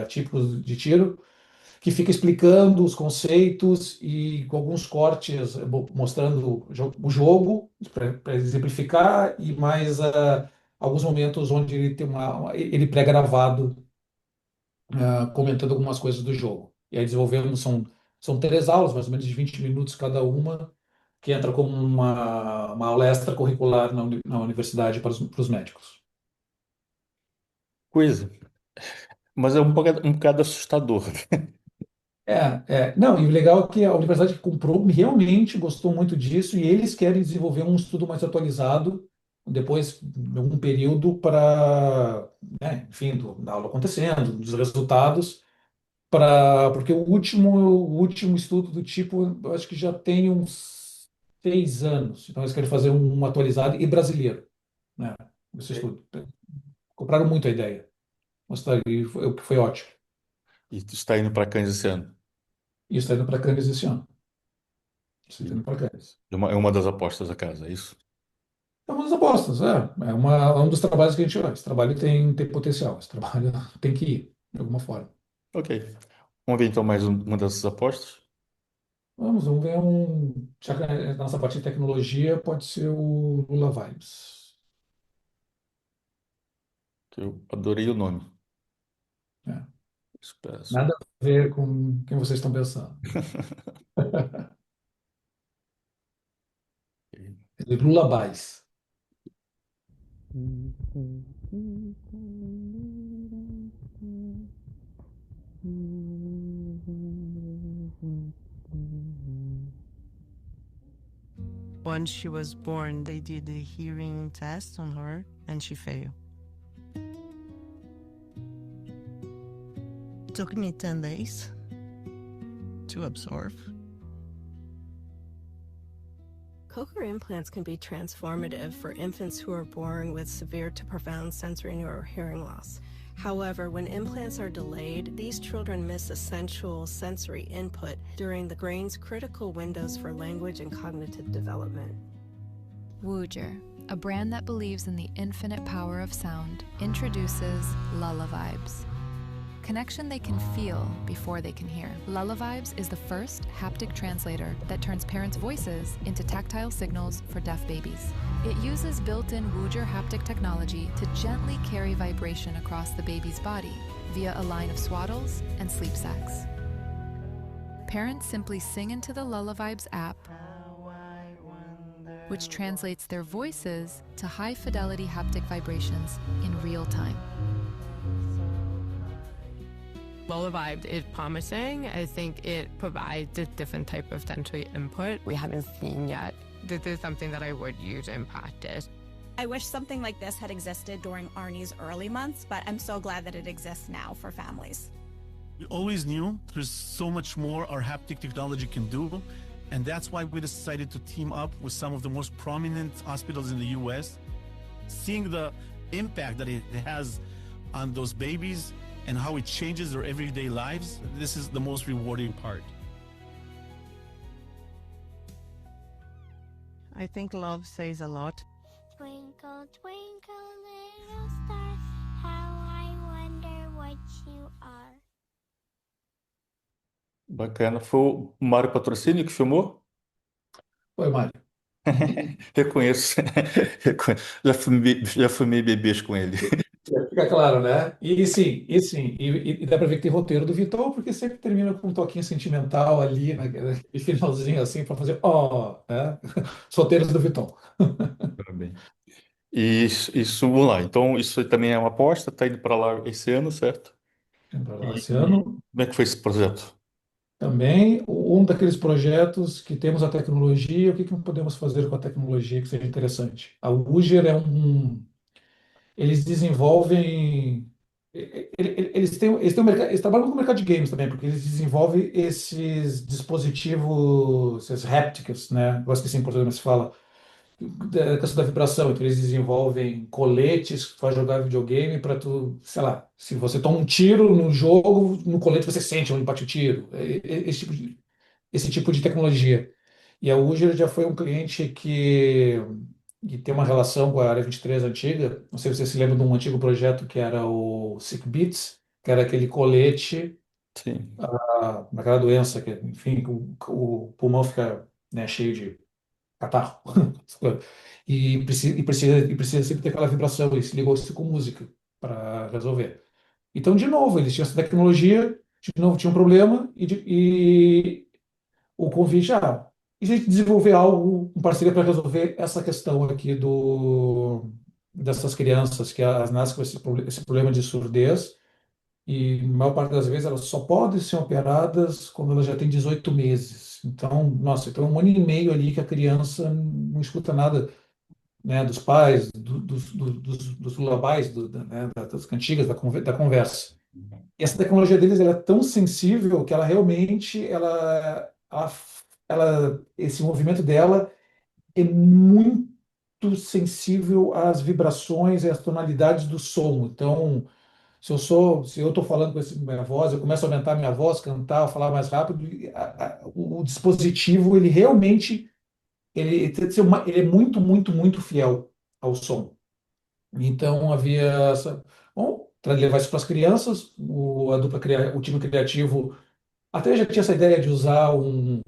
típicos de tiro, que fica explicando os conceitos e com alguns cortes mostrando o jogo para exemplificar e mais alguns momentos onde ele tem ele pré-gravado comentando algumas coisas do jogo. E aí desenvolvemos, são 3 aulas, mais ou menos de 20 minutos cada uma, que entra como uma aula extracurricular na universidade para os médicos.
Coisa. Mas é um bocado assustador.
Não, e o legal é que a universidade que comprou realmente gostou muito disso e eles querem desenvolver um estudo mais atualizado depois de algum período para, né, enfim, da aula acontecendo, dos resultados, porque o último estudo do tipo, eu acho que já tem uns 6 anos, então eles querem fazer um atualizado e brasileiro, né, esse estudo. Compraram muito a ideia, e foi ótimo.
E está indo para Cannes esse ano.
E está indo para Cannes esse ano. Está indo para Cannes.
É uma das apostas da casa, é isso?
É uma das apostas, é um dos trabalhos que a gente olha. Esse trabalho tem potencial, esse trabalho tem que ir, de alguma forma.
Ok. Vamos ver então mais uma dessas apostas?
Vamos ver já que a nossa parte de tecnologia pode ser o Lula Vibes.
Eu adorei o nome.
Nada a ver com quem vocês estão pensando. Lullabies.
Once she was born, they did a hearing test on her and she failed. It took me 10 days to absorb.
Cochlear implants can be transformative for infants who are born with severe to profound sensory neurohearing loss. However, when implants are delayed, these children miss essential sensory input during the brain's critical windows for language and cognitive development.
Woojr, a brand that believes in the infinite power of sound, introduces Lullabibes. Connection they can feel before they can hear. Lullabibes is the first haptic translator that turns parents' voices into tactile signals for deaf babies. It uses built-in Woojr haptic technology to gently carry vibration across the baby's body via a line of swaddles and sleep sacs. Parents simply sing into the Lullabibes app which translates their voices to high-fidelity haptic vibrations in real time.
Lullavibe is promising. I think it provides a different type of sensory input we haven't seen yet. This is something that I would use in practice.
I wish something like this had existed during Arnie's early months, but I'm so glad that it exists now for families.
We always knew there's so much more our haptic technology can do, and that's why we decided to team up with some of the most prominent hospitals in the US. Seeing the impact that it has on those babies and how it changes their everyday lives, this is the most rewarding part.
I think love says a lot.
Twinkle, twinkle, little star, how I wonder what you are.
Bacana. Foi o Mário Patrocínio que filmou?
Foi, Mário.
Reconheço. Já filmei bebês com ele.
Fica claro, né? E dá pra ver que tem roteiro do Vitor, porque sempre termina com um toquinho sentimental ali, naquele finalzinho assim, pra fazer né? Os roteiros do Vitor.
Bem. Vamos lá. Então, isso também é uma aposta, tá indo para lá esse ano, certo?
Indo pra lá esse ano.
Como é que foi esse projeto?
Também, um daqueles projetos que temos a tecnologia, o que podemos fazer com a tecnologia que seja interessante? A Uger eles desenvolvem, eles trabalham com o mercado de games também, porque eles desenvolvem esses dispositivos, esses haptics, né? Eu esqueci em português, mas se fala, da questão da vibração. Então, eles desenvolvem coletes para jogar videogame para tu, sei lá, se você toma um tiro no jogo, no colete você sente onde bate o tiro. Esse tipo de tecnologia. E a Uger já foi um cliente que tem uma relação com a Área 23 antiga. Não sei se você se lembra de um antigo projeto que era o Sick Beats, que era aquele colete naquela doença que, enfim, o pulmão fica, né, cheio de catarro. E precisa sempre ter aquela vibração. E se ligou isso com música para resolver. Então, de novo, eles tinham essa tecnologia, de novo tinha um problema, e o convite, e a gente desenvolver algo, uma parceria para resolver essa questão aqui dessas crianças que elas nascem com esse problema de surdez, e a maior parte das vezes elas só podem ser operadas quando elas já têm 18 meses. Então, nossa, então é 1 ano e meio ali que a criança não escuta nada, né, dos pais, dos lullabies, né, das cantigas, da conversa. E essa tecnologia deles ela é tão sensível que ela realmente, esse movimento dela é muito sensível às vibrações e às tonalidades do som. Então, se eu estou falando com minha voz, eu começo a aumentar minha voz, cantar, falar mais rápido, o dispositivo, ele realmente, ele é muito, muito, muito fiel ao som. Então, havia bom, para levar isso para as crianças, o time criativo até já tinha essa ideia de usar um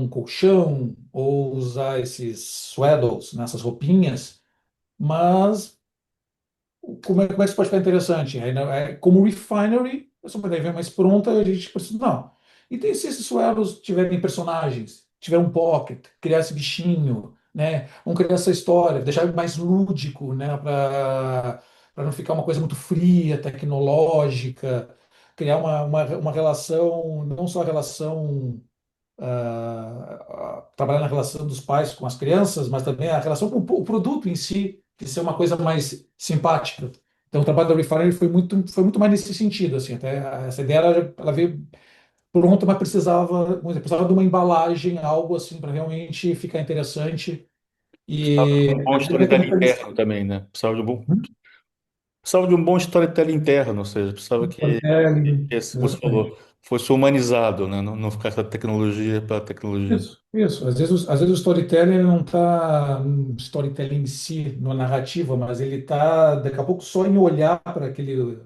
colchão, ou usar esses swaddles, nessas roupinhas, mas como é que isso pode ficar interessante? Como Refinery, essa ideia vem mais pronta, a gente precisa, não. E se esses swaddles tiverem personagens, tiver um pocket, criar esse bichinho, né? Vamos criar essa história, deixar mais lúdico, né? Para não ficar uma coisa muito fria, tecnológica, criar uma relação, não só a relação, trabalhar na relação dos pais com as crianças, mas também a relação com o produto em si, de ser uma coisa mais simpática. Então, o trabalho da Refinery foi muito mais nesse sentido, assim, até essa ideia ela veio pronta, mas precisava de uma embalagem, algo assim, para realmente ficar interessante.
Precisava de um bom storytelling interno também, né? Precisava de um bom storytelling interno, ou seja, precisava que você falou, fosse humanizado, né? Não ficar a tecnologia para tecnologia.
Isso. Às vezes o storytelling não está no storytelling em si, na narrativa, mas ele está, daqui a pouco, só em olhar para aquele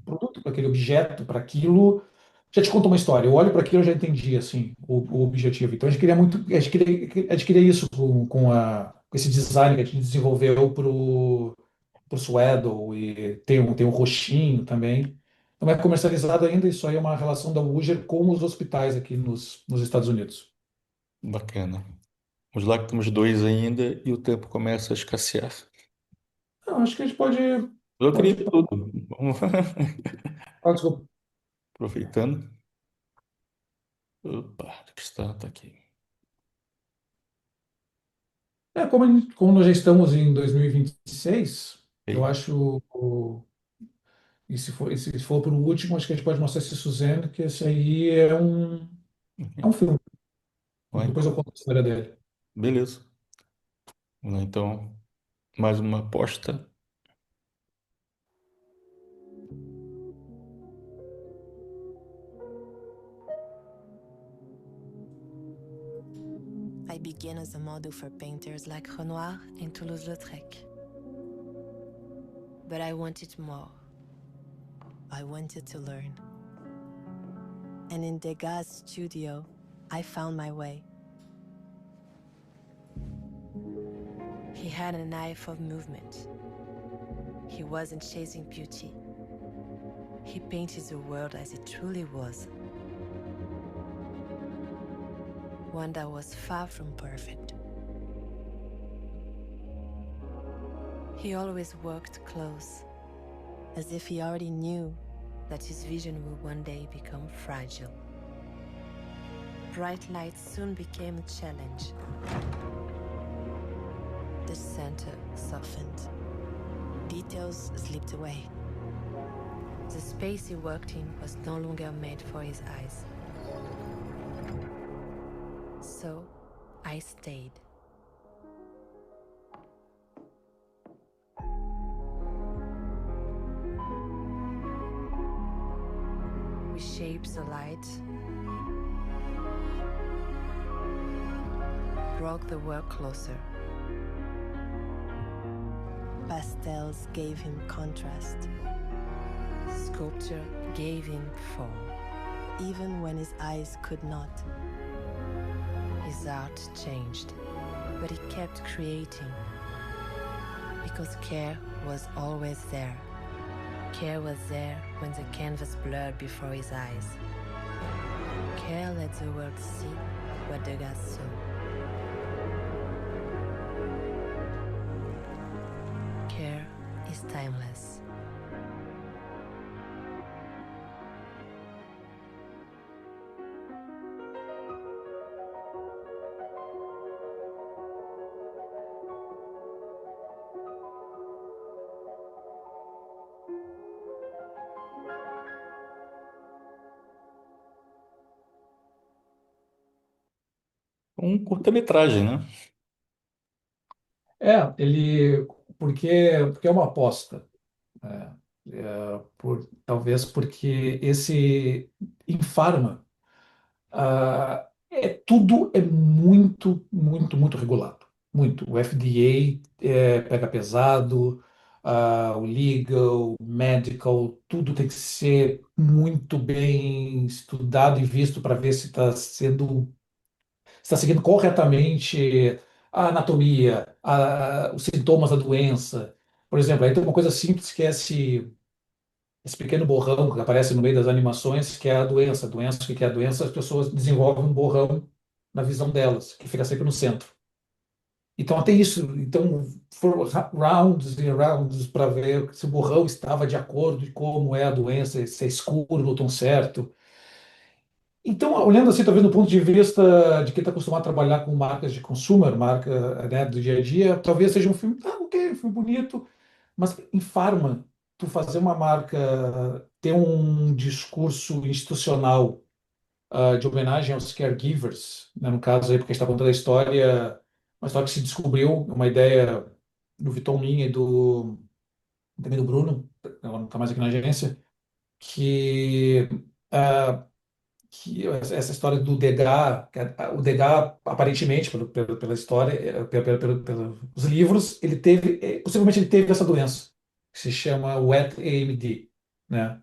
produto, para aquele objeto, para aquilo, já te conta uma história. Eu olho para aquilo, eu já entendi, assim, o objetivo. Então, a gente queria isso com esse design que a gente desenvolveu para o Swaddle, e tem um roxinho também. Não é comercializado ainda, isso aí é uma relação da Uger com os hospitais aqui nos Estados Unidos.
Bacana. Vamos lá que temos dois ainda e o tempo começa a escassear.
Não, acho que a gente
Eu
pode...
acredito em tudo. Vamos
Desculpa.
aproveitando. Opa, que está aqui.
Como nós já estamos em 2026, eu
Ei.
acho, e se for para o último, acho que a gente pode mostrar esse Suzanne, que esse aí é um filme.
Vai,
Depois eu conto a história dele.
beleza. Vamos lá, então, mais uma aposta.
I began as a model for painters like Renoir and Toulouse-Lautrec. But I wanted more. I wanted to learn. And in Degas' studio, I found my way. He had an eye for movement. He wasn't chasing beauty. He painted the world as it truly was. One that was far from perfect. He always worked close, as if he already knew that his vision would one day become fragile. Bright light soon became a challenge. The center softened. Details slipped away. The space he worked in was no longer made for his eyes. So, I stayed. We shaped the light, brought the work closer. Pastels gave him contrast. Sculpture gave him form, even when his eyes could not. His art changed, but he kept creating. Because care was always there. Care was there when the canvas blurred before his eyes. Care let the world see what Degas saw. Care is timeless.
Um curta-metragem, né?
Porque é uma aposta. Talvez porque esse em Pharma, tudo é muito, muito, muito regulado. Muito. O FDA pega pesado, o legal, medical, tudo tem que ser muito bem estudado e visto para ver se está seguindo corretamente a anatomia, os sintomas da doença. Por exemplo, aí tem uma coisa simples que é esse pequeno borrão que aparece no meio das animações, que é a doença. A doença, o que é a doença? As pessoas desenvolvem um borrão na visão delas, que fica sempre no centro. Então, até isso. Então, foram rounds e rounds para ver se o borrão estava de acordo e como é a doença, se é escuro no tom certo. Então, olhando assim, talvez do ponto de vista de quem está acostumado a trabalhar com marcas de consumer, marca, né, do dia a dia, talvez seja um filme, ok, um filme bonito, mas em Pharma, tu fazer uma marca ter um discurso institucional de homenagem aos caregivers, né, no caso aí, porque a gente está contando a história, uma história que se descobriu, uma ideia do Vitor Minha e também do Bruno, ela não está mais aqui na agência, que ah, essa história do Degas, o Degas, aparentemente, pela história, pelos livros, ele teve, possivelmente ele teve essa doença, que se chama Wet AMD, né?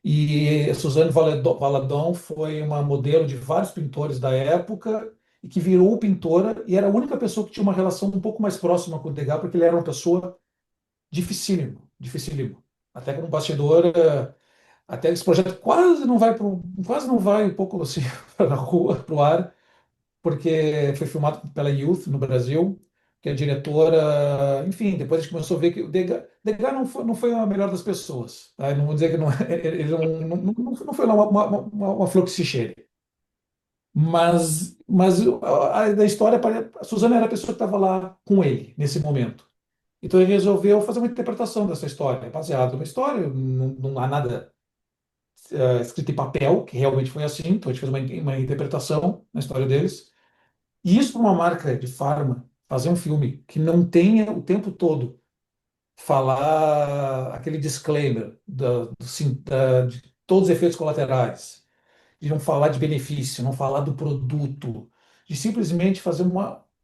E Suzanne Valadon foi uma modelo de vários pintores da época e que virou pintora e era a única pessoa que tinha uma relação um pouco mais próxima com o Degas, porque ele era uma pessoa dificílimo, dificílimo. Até como bastidor, até esse projeto quase não vai um pouco assim para a rua, para o ar, porque foi filmado pela Youth no Brasil, que a diretora, enfim, depois a gente começou a ver que o Degas não foi a melhor das pessoas, tá? Eu não vou dizer que não, ele não foi lá uma flor que se cheire. Mas da história, a Suzana era a pessoa que estava lá com ele nesse momento. Então ele resolveu fazer uma interpretação dessa história, baseado numa história, não há nada escrito em papel, que realmente foi assim, então a gente fez uma interpretação na história deles. E isso para uma marca de farma, fazer um filme que não tenha o tempo todo falar aquele disclaimer de todos os efeitos colaterais, de não falar de benefício, não falar do produto, de simplesmente fazer um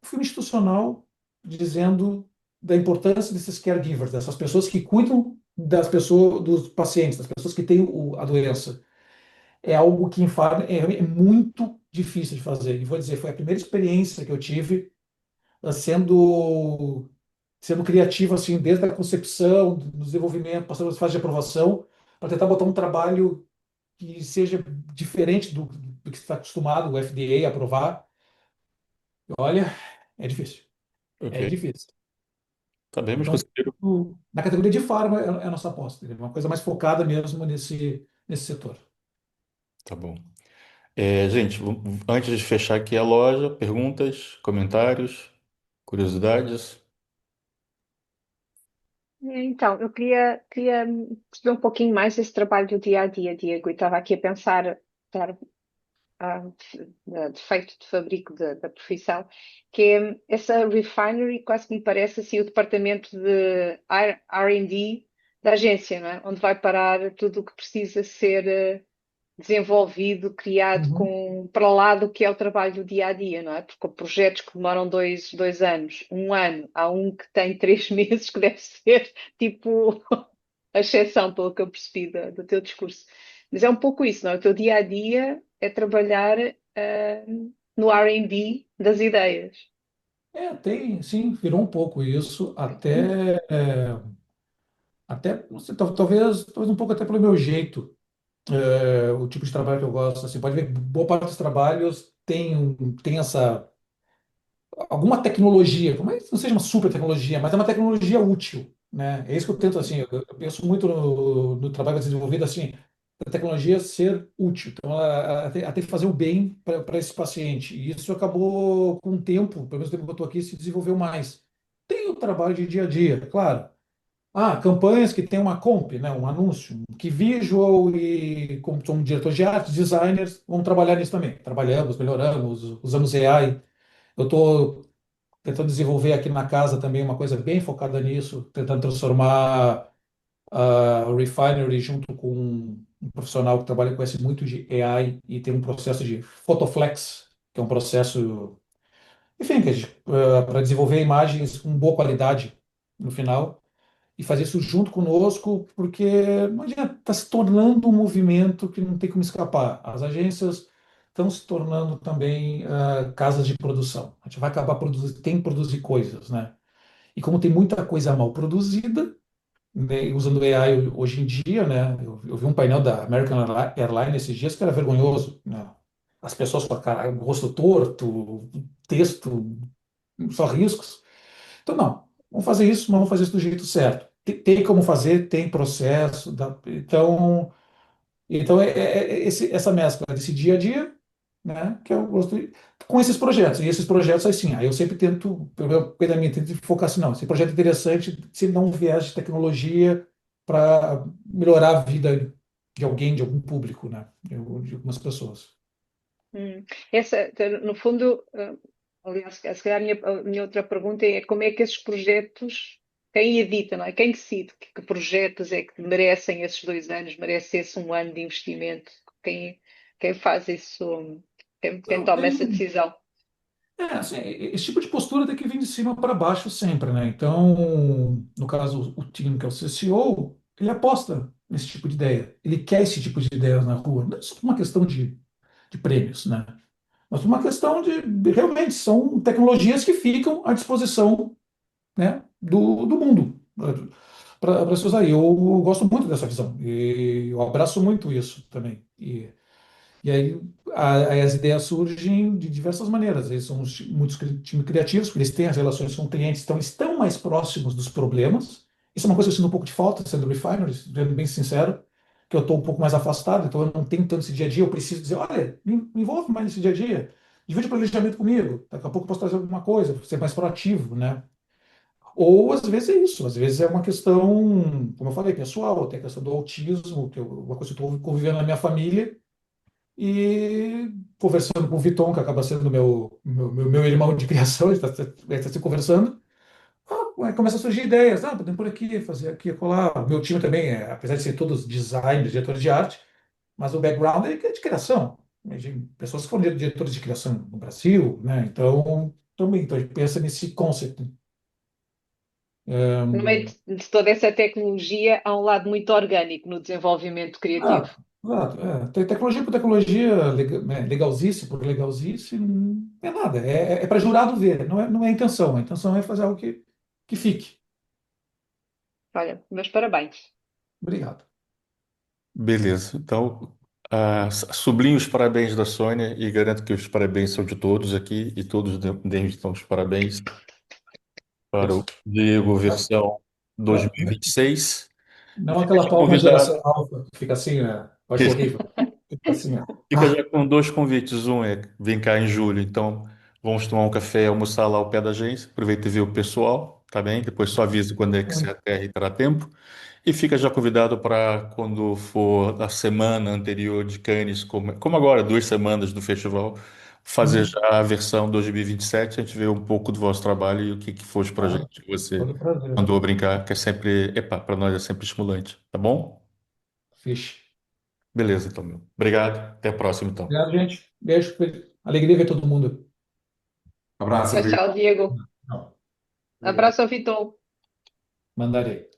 filme institucional dizendo da importância desses caregivers, dessas pessoas que cuidam das pessoas, dos pacientes, das pessoas que têm a doença. É algo que em farma é muito difícil de fazer. E vou dizer, foi a primeira experiência que eu tive sendo criativo assim, desde a concepção, do desenvolvimento, passando as fases de aprovação, para tentar botar um trabalho que seja diferente do que está acostumado o FDA a aprovar. Olha, é difícil. É
Ok.
difícil.
Tá bem, mas
Então,
conseguiram.
na categoria de farma é a nossa aposta. É uma coisa mais focada mesmo nesse setor.
Tá bom. Gente, antes de fechar aqui a loja, perguntas, comentários, curiosidades?
Então, eu queria perceber um pouquinho mais esse trabalho do dia a dia, Diego, e estava aqui a pensar, claro, defeito de fabrico da profissão, que é essa refinery, quase que me parece assim o departamento de R&D da agência, não é? Onde vai parar tudo o que precisa ser desenvolvido, criado para lá do que é o trabalho do dia a dia, não é? Porque projetos que demoram dois anos, um ano, há um que tem 3 meses, que deve ser tipo a exceção, pelo que eu percebi do teu discurso. Mas é um pouco isso, não é? O teu dia a dia é trabalhar no R&D das ideias.
Sim, virou um pouco isso, até não sei, talvez um pouco até pelo meu jeito, o tipo de trabalho que eu gosto. Assim, pode ver que boa parte dos trabalhos tem alguma tecnologia, por mais que não seja uma super tecnologia, mas é uma tecnologia útil, né? É isso que eu tento, assim, eu penso muito no trabalho desenvolvido, assim, a tecnologia ser útil, então até fazer o bem para esse paciente. E isso acabou, com o tempo, pelo menos o tempo que eu estou aqui, se desenvolveu mais. Tem o trabalho de dia a dia, claro. Campanhas que tem uma comp, né, um anúncio, que visual e como somos diretores de arte, designers, vamos trabalhar nisso também. Trabalhamos, melhoramos, usamos AI. Eu estou tentando desenvolver aqui na casa também uma coisa bem focada nisso, tentando transformar o Refinery junto com um profissional que trabalha com esse muito de AI e tem um processo de Photoflex, que é um processo, enfim, para desenvolver imagens com boa qualidade no final e fazer isso junto conosco, porque não adianta, está se tornando um movimento que não tem como escapar. As agências estão se tornando também casas de produção. A gente vai acabar tem que produzir coisas, né? E como tem muita coisa mal produzida, né, usando AI hoje em dia, né? Eu vi um painel da American Airlines esses dias que era vergonhoso, né? As pessoas com a cara, o rosto torto, texto, só riscos. Então, não, vamos fazer isso, mas vamos fazer isso do jeito certo. Tem como fazer, tem processo. Então essa mescla desse dia a dia, né, que eu gosto com esses projetos. E esses projetos, assim, aí eu sempre tento, pelo menos, tento focar assim, não, esse projeto é interessante se ele não viés de tecnologia para melhorar a vida de alguém, de algum público, né, de algumas pessoas.
No fundo, aliás, se calhar a minha outra pergunta é como é que esses projetos, quem edita, não é? Quem decide que projetos é que merecem esses 2 anos, merece esse um ano de investimento? Quem faz isso, quem toma essa decisão?
Assim, esse tipo de postura tem que vir de cima para baixo sempre, né? Então, no caso, o time que é o CCO, ele aposta nesse tipo de ideia. Ele quer esse tipo de ideias na rua. Não é só por uma questão de prêmios, né? Mas por uma questão realmente, são tecnologias que ficam à disposição, né, do mundo para se usar. E eu gosto muito dessa visão. E eu abraço muito isso também. E aí as ideias surgem de diversas maneiras. Eles são muitos times criativos, porque eles têm as relações com clientes, então eles estão mais próximos dos problemas. Isso é uma coisa que eu sinto um pouco de falta, sendo refinery, sendo bem sincero, que eu estou um pouco mais afastado, então eu não tenho tanto esse dia a dia. Eu preciso dizer, olha, me envolve mais nesse dia a dia, divide o planejamento comigo, daqui a pouco eu posso trazer alguma coisa, ser mais proativo, né? Ou às vezes é isso, às vezes é uma questão, como eu falei, pessoal, tem a questão do autismo, que é uma coisa que eu estou convivendo na minha família, e conversando com o Viton, que acaba sendo meu irmão de criação, a gente está se conversando, aí começa a surgir ideias, podemos por aqui, fazer aqui, colar. O meu time também, apesar de ser todos designers, diretores de arte, mas o background é de criação. De pessoas que foram diretores de criação no Brasil, né? Então, também, então a gente pensa nesse conceito.
No meio de toda essa tecnologia, há um lado muito orgânico no desenvolvimento criativo.
Exato. Tecnologia por tecnologia, legalzice por legalzice, não é nada. É para jurado ver, não é a intenção. A intenção é fazer algo que fique.
Olha, meus parabéns.
Obrigado.
Beleza. Então, sublinho os parabéns da Sônia e garanto que os parabéns são de todos aqui e todos deem então os parabéns para o Diego versão 2026.
Não aquela palma geração alfa, que fica assim, né? Eu acho horrível. Fica assim, ó.
Fica já com dois convites. Um é vem cá em julho, então vamos tomar um café, almoçar lá ao pé da agência. Aproveita e vê o pessoal, tá bem? Depois só avisa quando é que se aterra e terá tempo. E fica já convidado para quando for a semana anterior de Cannes, como agora, 2 semanas do festival, fazer já a versão 2027. A gente vê um pouco do vosso trabalho e o que foi os projetos que você
Todo prazer.
mandou brincar, que é sempre, para nós é sempre estimulante, tá bom?
Fixe.
Beleza, então, meu. Obrigado. Até a próxima, então.
Obrigado, gente. Beijo. Alegria ver todo mundo.
Abraço.
Tchau, tchau, Diego.
Não.
Abraço ao Vitor.
Mandarei.